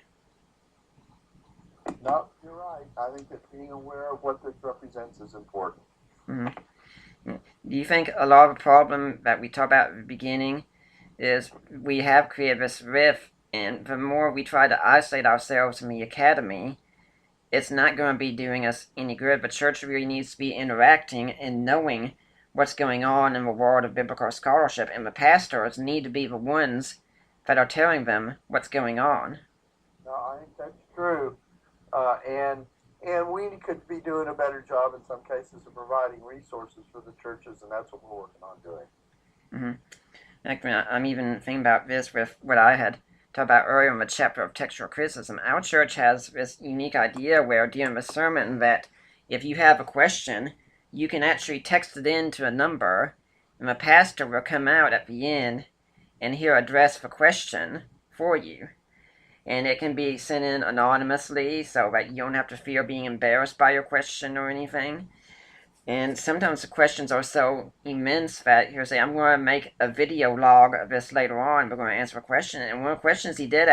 No, you're right. I think that being aware of what this represents is important. Mm-hmm. Do you think a lot of the problem that we talked about at the beginning is we have created this rift, and the more we try to isolate ourselves from the academy, it's not going to be doing us any good. The church really needs to be interacting and knowing what's going on in the world of biblical scholarship, and the pastors need to be the ones that are telling them what's going on. No, I think that's true, and we could be doing a better job in some cases of providing resources for the churches, and that's what we're working on doing. Mm-hmm. Actually, I'm even thinking about this with what I had talked about earlier in the chapter of textual criticism. Our church has this unique idea where during the sermon that if you have a question, you can actually text it in to a number, and the pastor will come out at the end and he'll address the question for you. And it can be sent in anonymously so that you don't have to fear being embarrassed by your question or anything. And sometimes the questions are so immense that he'll say, I'm going to make a video log of this later on. We're going to answer a question. And one of the questions he did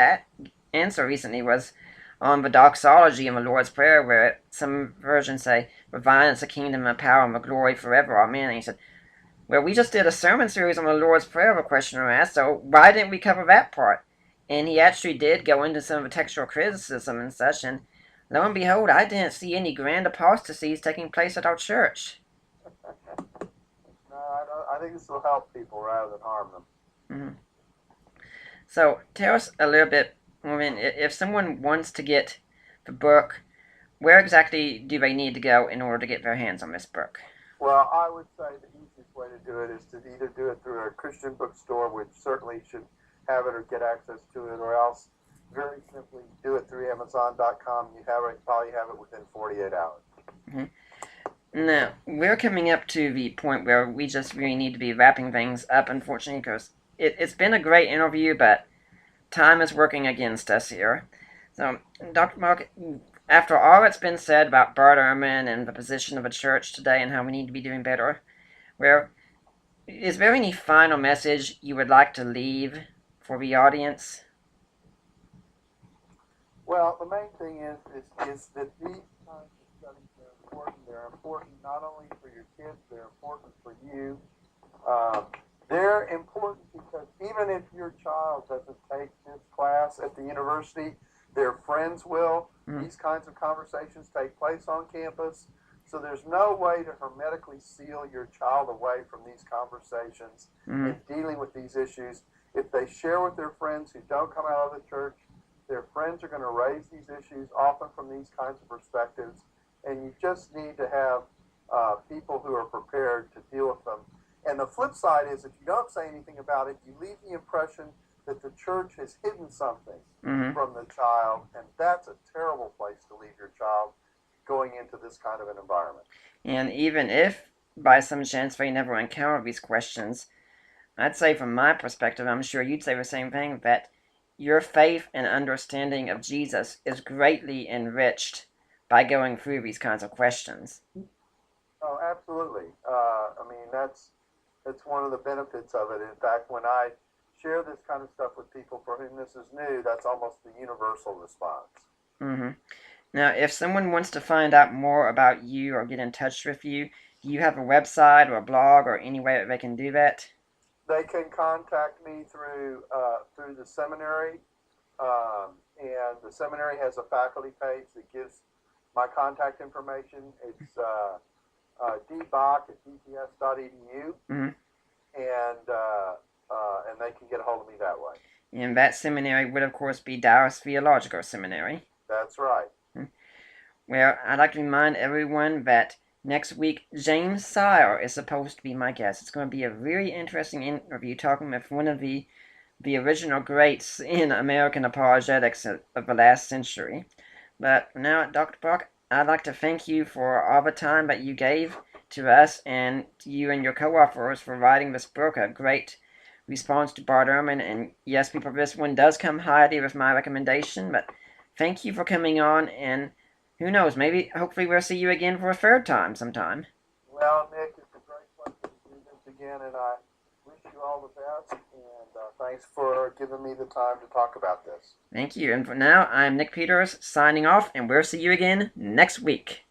answer recently was on the doxology in the Lord's Prayer, where some versions say, "For thine is the kingdom and power and the glory forever. Amen." And he said, well, we just did a sermon series on the Lord's Prayer, the questioner asked, so why didn't we cover that part? And he actually did go into some of the textual criticism and such, and lo and behold, I didn't see any grand apostasies taking place at our church. No, I think this will help people rather than harm them. Mm-hmm. So tell us a little bit, if someone wants to get the book, where exactly do they need to go in order to get their hands on this book? Well, I would say the easiest way to do it is to either do it through a Christian bookstore, which certainly should have it or get access to it, or else very simply do it through Amazon.com. You probably have it within 48 hours. Mm-hmm. Now, we're coming up to the point where we just really need to be wrapping things up, unfortunately, because it's been a great interview, but time is working against us here. So, Dr. Bock, after all that's been said about Bart Ehrman and the position of the church today and how we need to be doing better, well, is there any final message you would like to leave for the audience? Well, the main thing is that these kinds of studies are important. They're important not only for your kids, they're important for you. They're important because even if your child doesn't take this class at the university, their friends will. Mm-hmm. These kinds of conversations take place on campus. So there's no way to hermetically seal your child away from these conversations and dealing with these issues. If they share with their friends who don't come out of the church, their friends are going to raise these issues often from these kinds of perspectives. And you just need to have people who are prepared to deal with them. And the flip side is if you don't say anything about it, you leave the impression that the church has hidden something from the child. And that's a terrible place to leave your child going into this kind of an environment. And even if by some chance they never encountered these questions, I'd say from my perspective, I'm sure you'd say the same thing, that your faith and understanding of Jesus is greatly enriched by going through these kinds of questions. Oh, absolutely. I mean, that's one of the benefits of it. In fact, when I share this kind of stuff with people for whom this is new, that's almost the universal response. Mm-hmm. Now, if someone wants to find out more about you or get in touch with you, do you have a website or a blog or any way that they can do that? They can contact me through the seminary, and the seminary has a faculty page that gives my contact information. It's dbock at dts.edu, Mm-hmm. and they can get a hold of me that way. And that seminary would, of course, be Dallas Theological Seminary. That's right. Well, I'd like to remind everyone that next week James Sire is supposed to be my guest. It's going to be a very interesting interview talking with one of the original greats in American apologetics of the last century. But now, Dr. Bock, I'd like to thank you for all the time that you gave to us and to you and your co-authors for writing this book, a great response to Bart Ehrman. And yes, people, this one does come highly with my recommendation, but thank you for coming on, and who knows, maybe, hopefully we'll see you again for a third time sometime. Well, Nick, it's a great pleasure to do this again, and I wish you all the best, and thanks for giving me the time to talk about this. Thank you, and for now, I'm Nick Peters, signing off, and we'll see you again next week.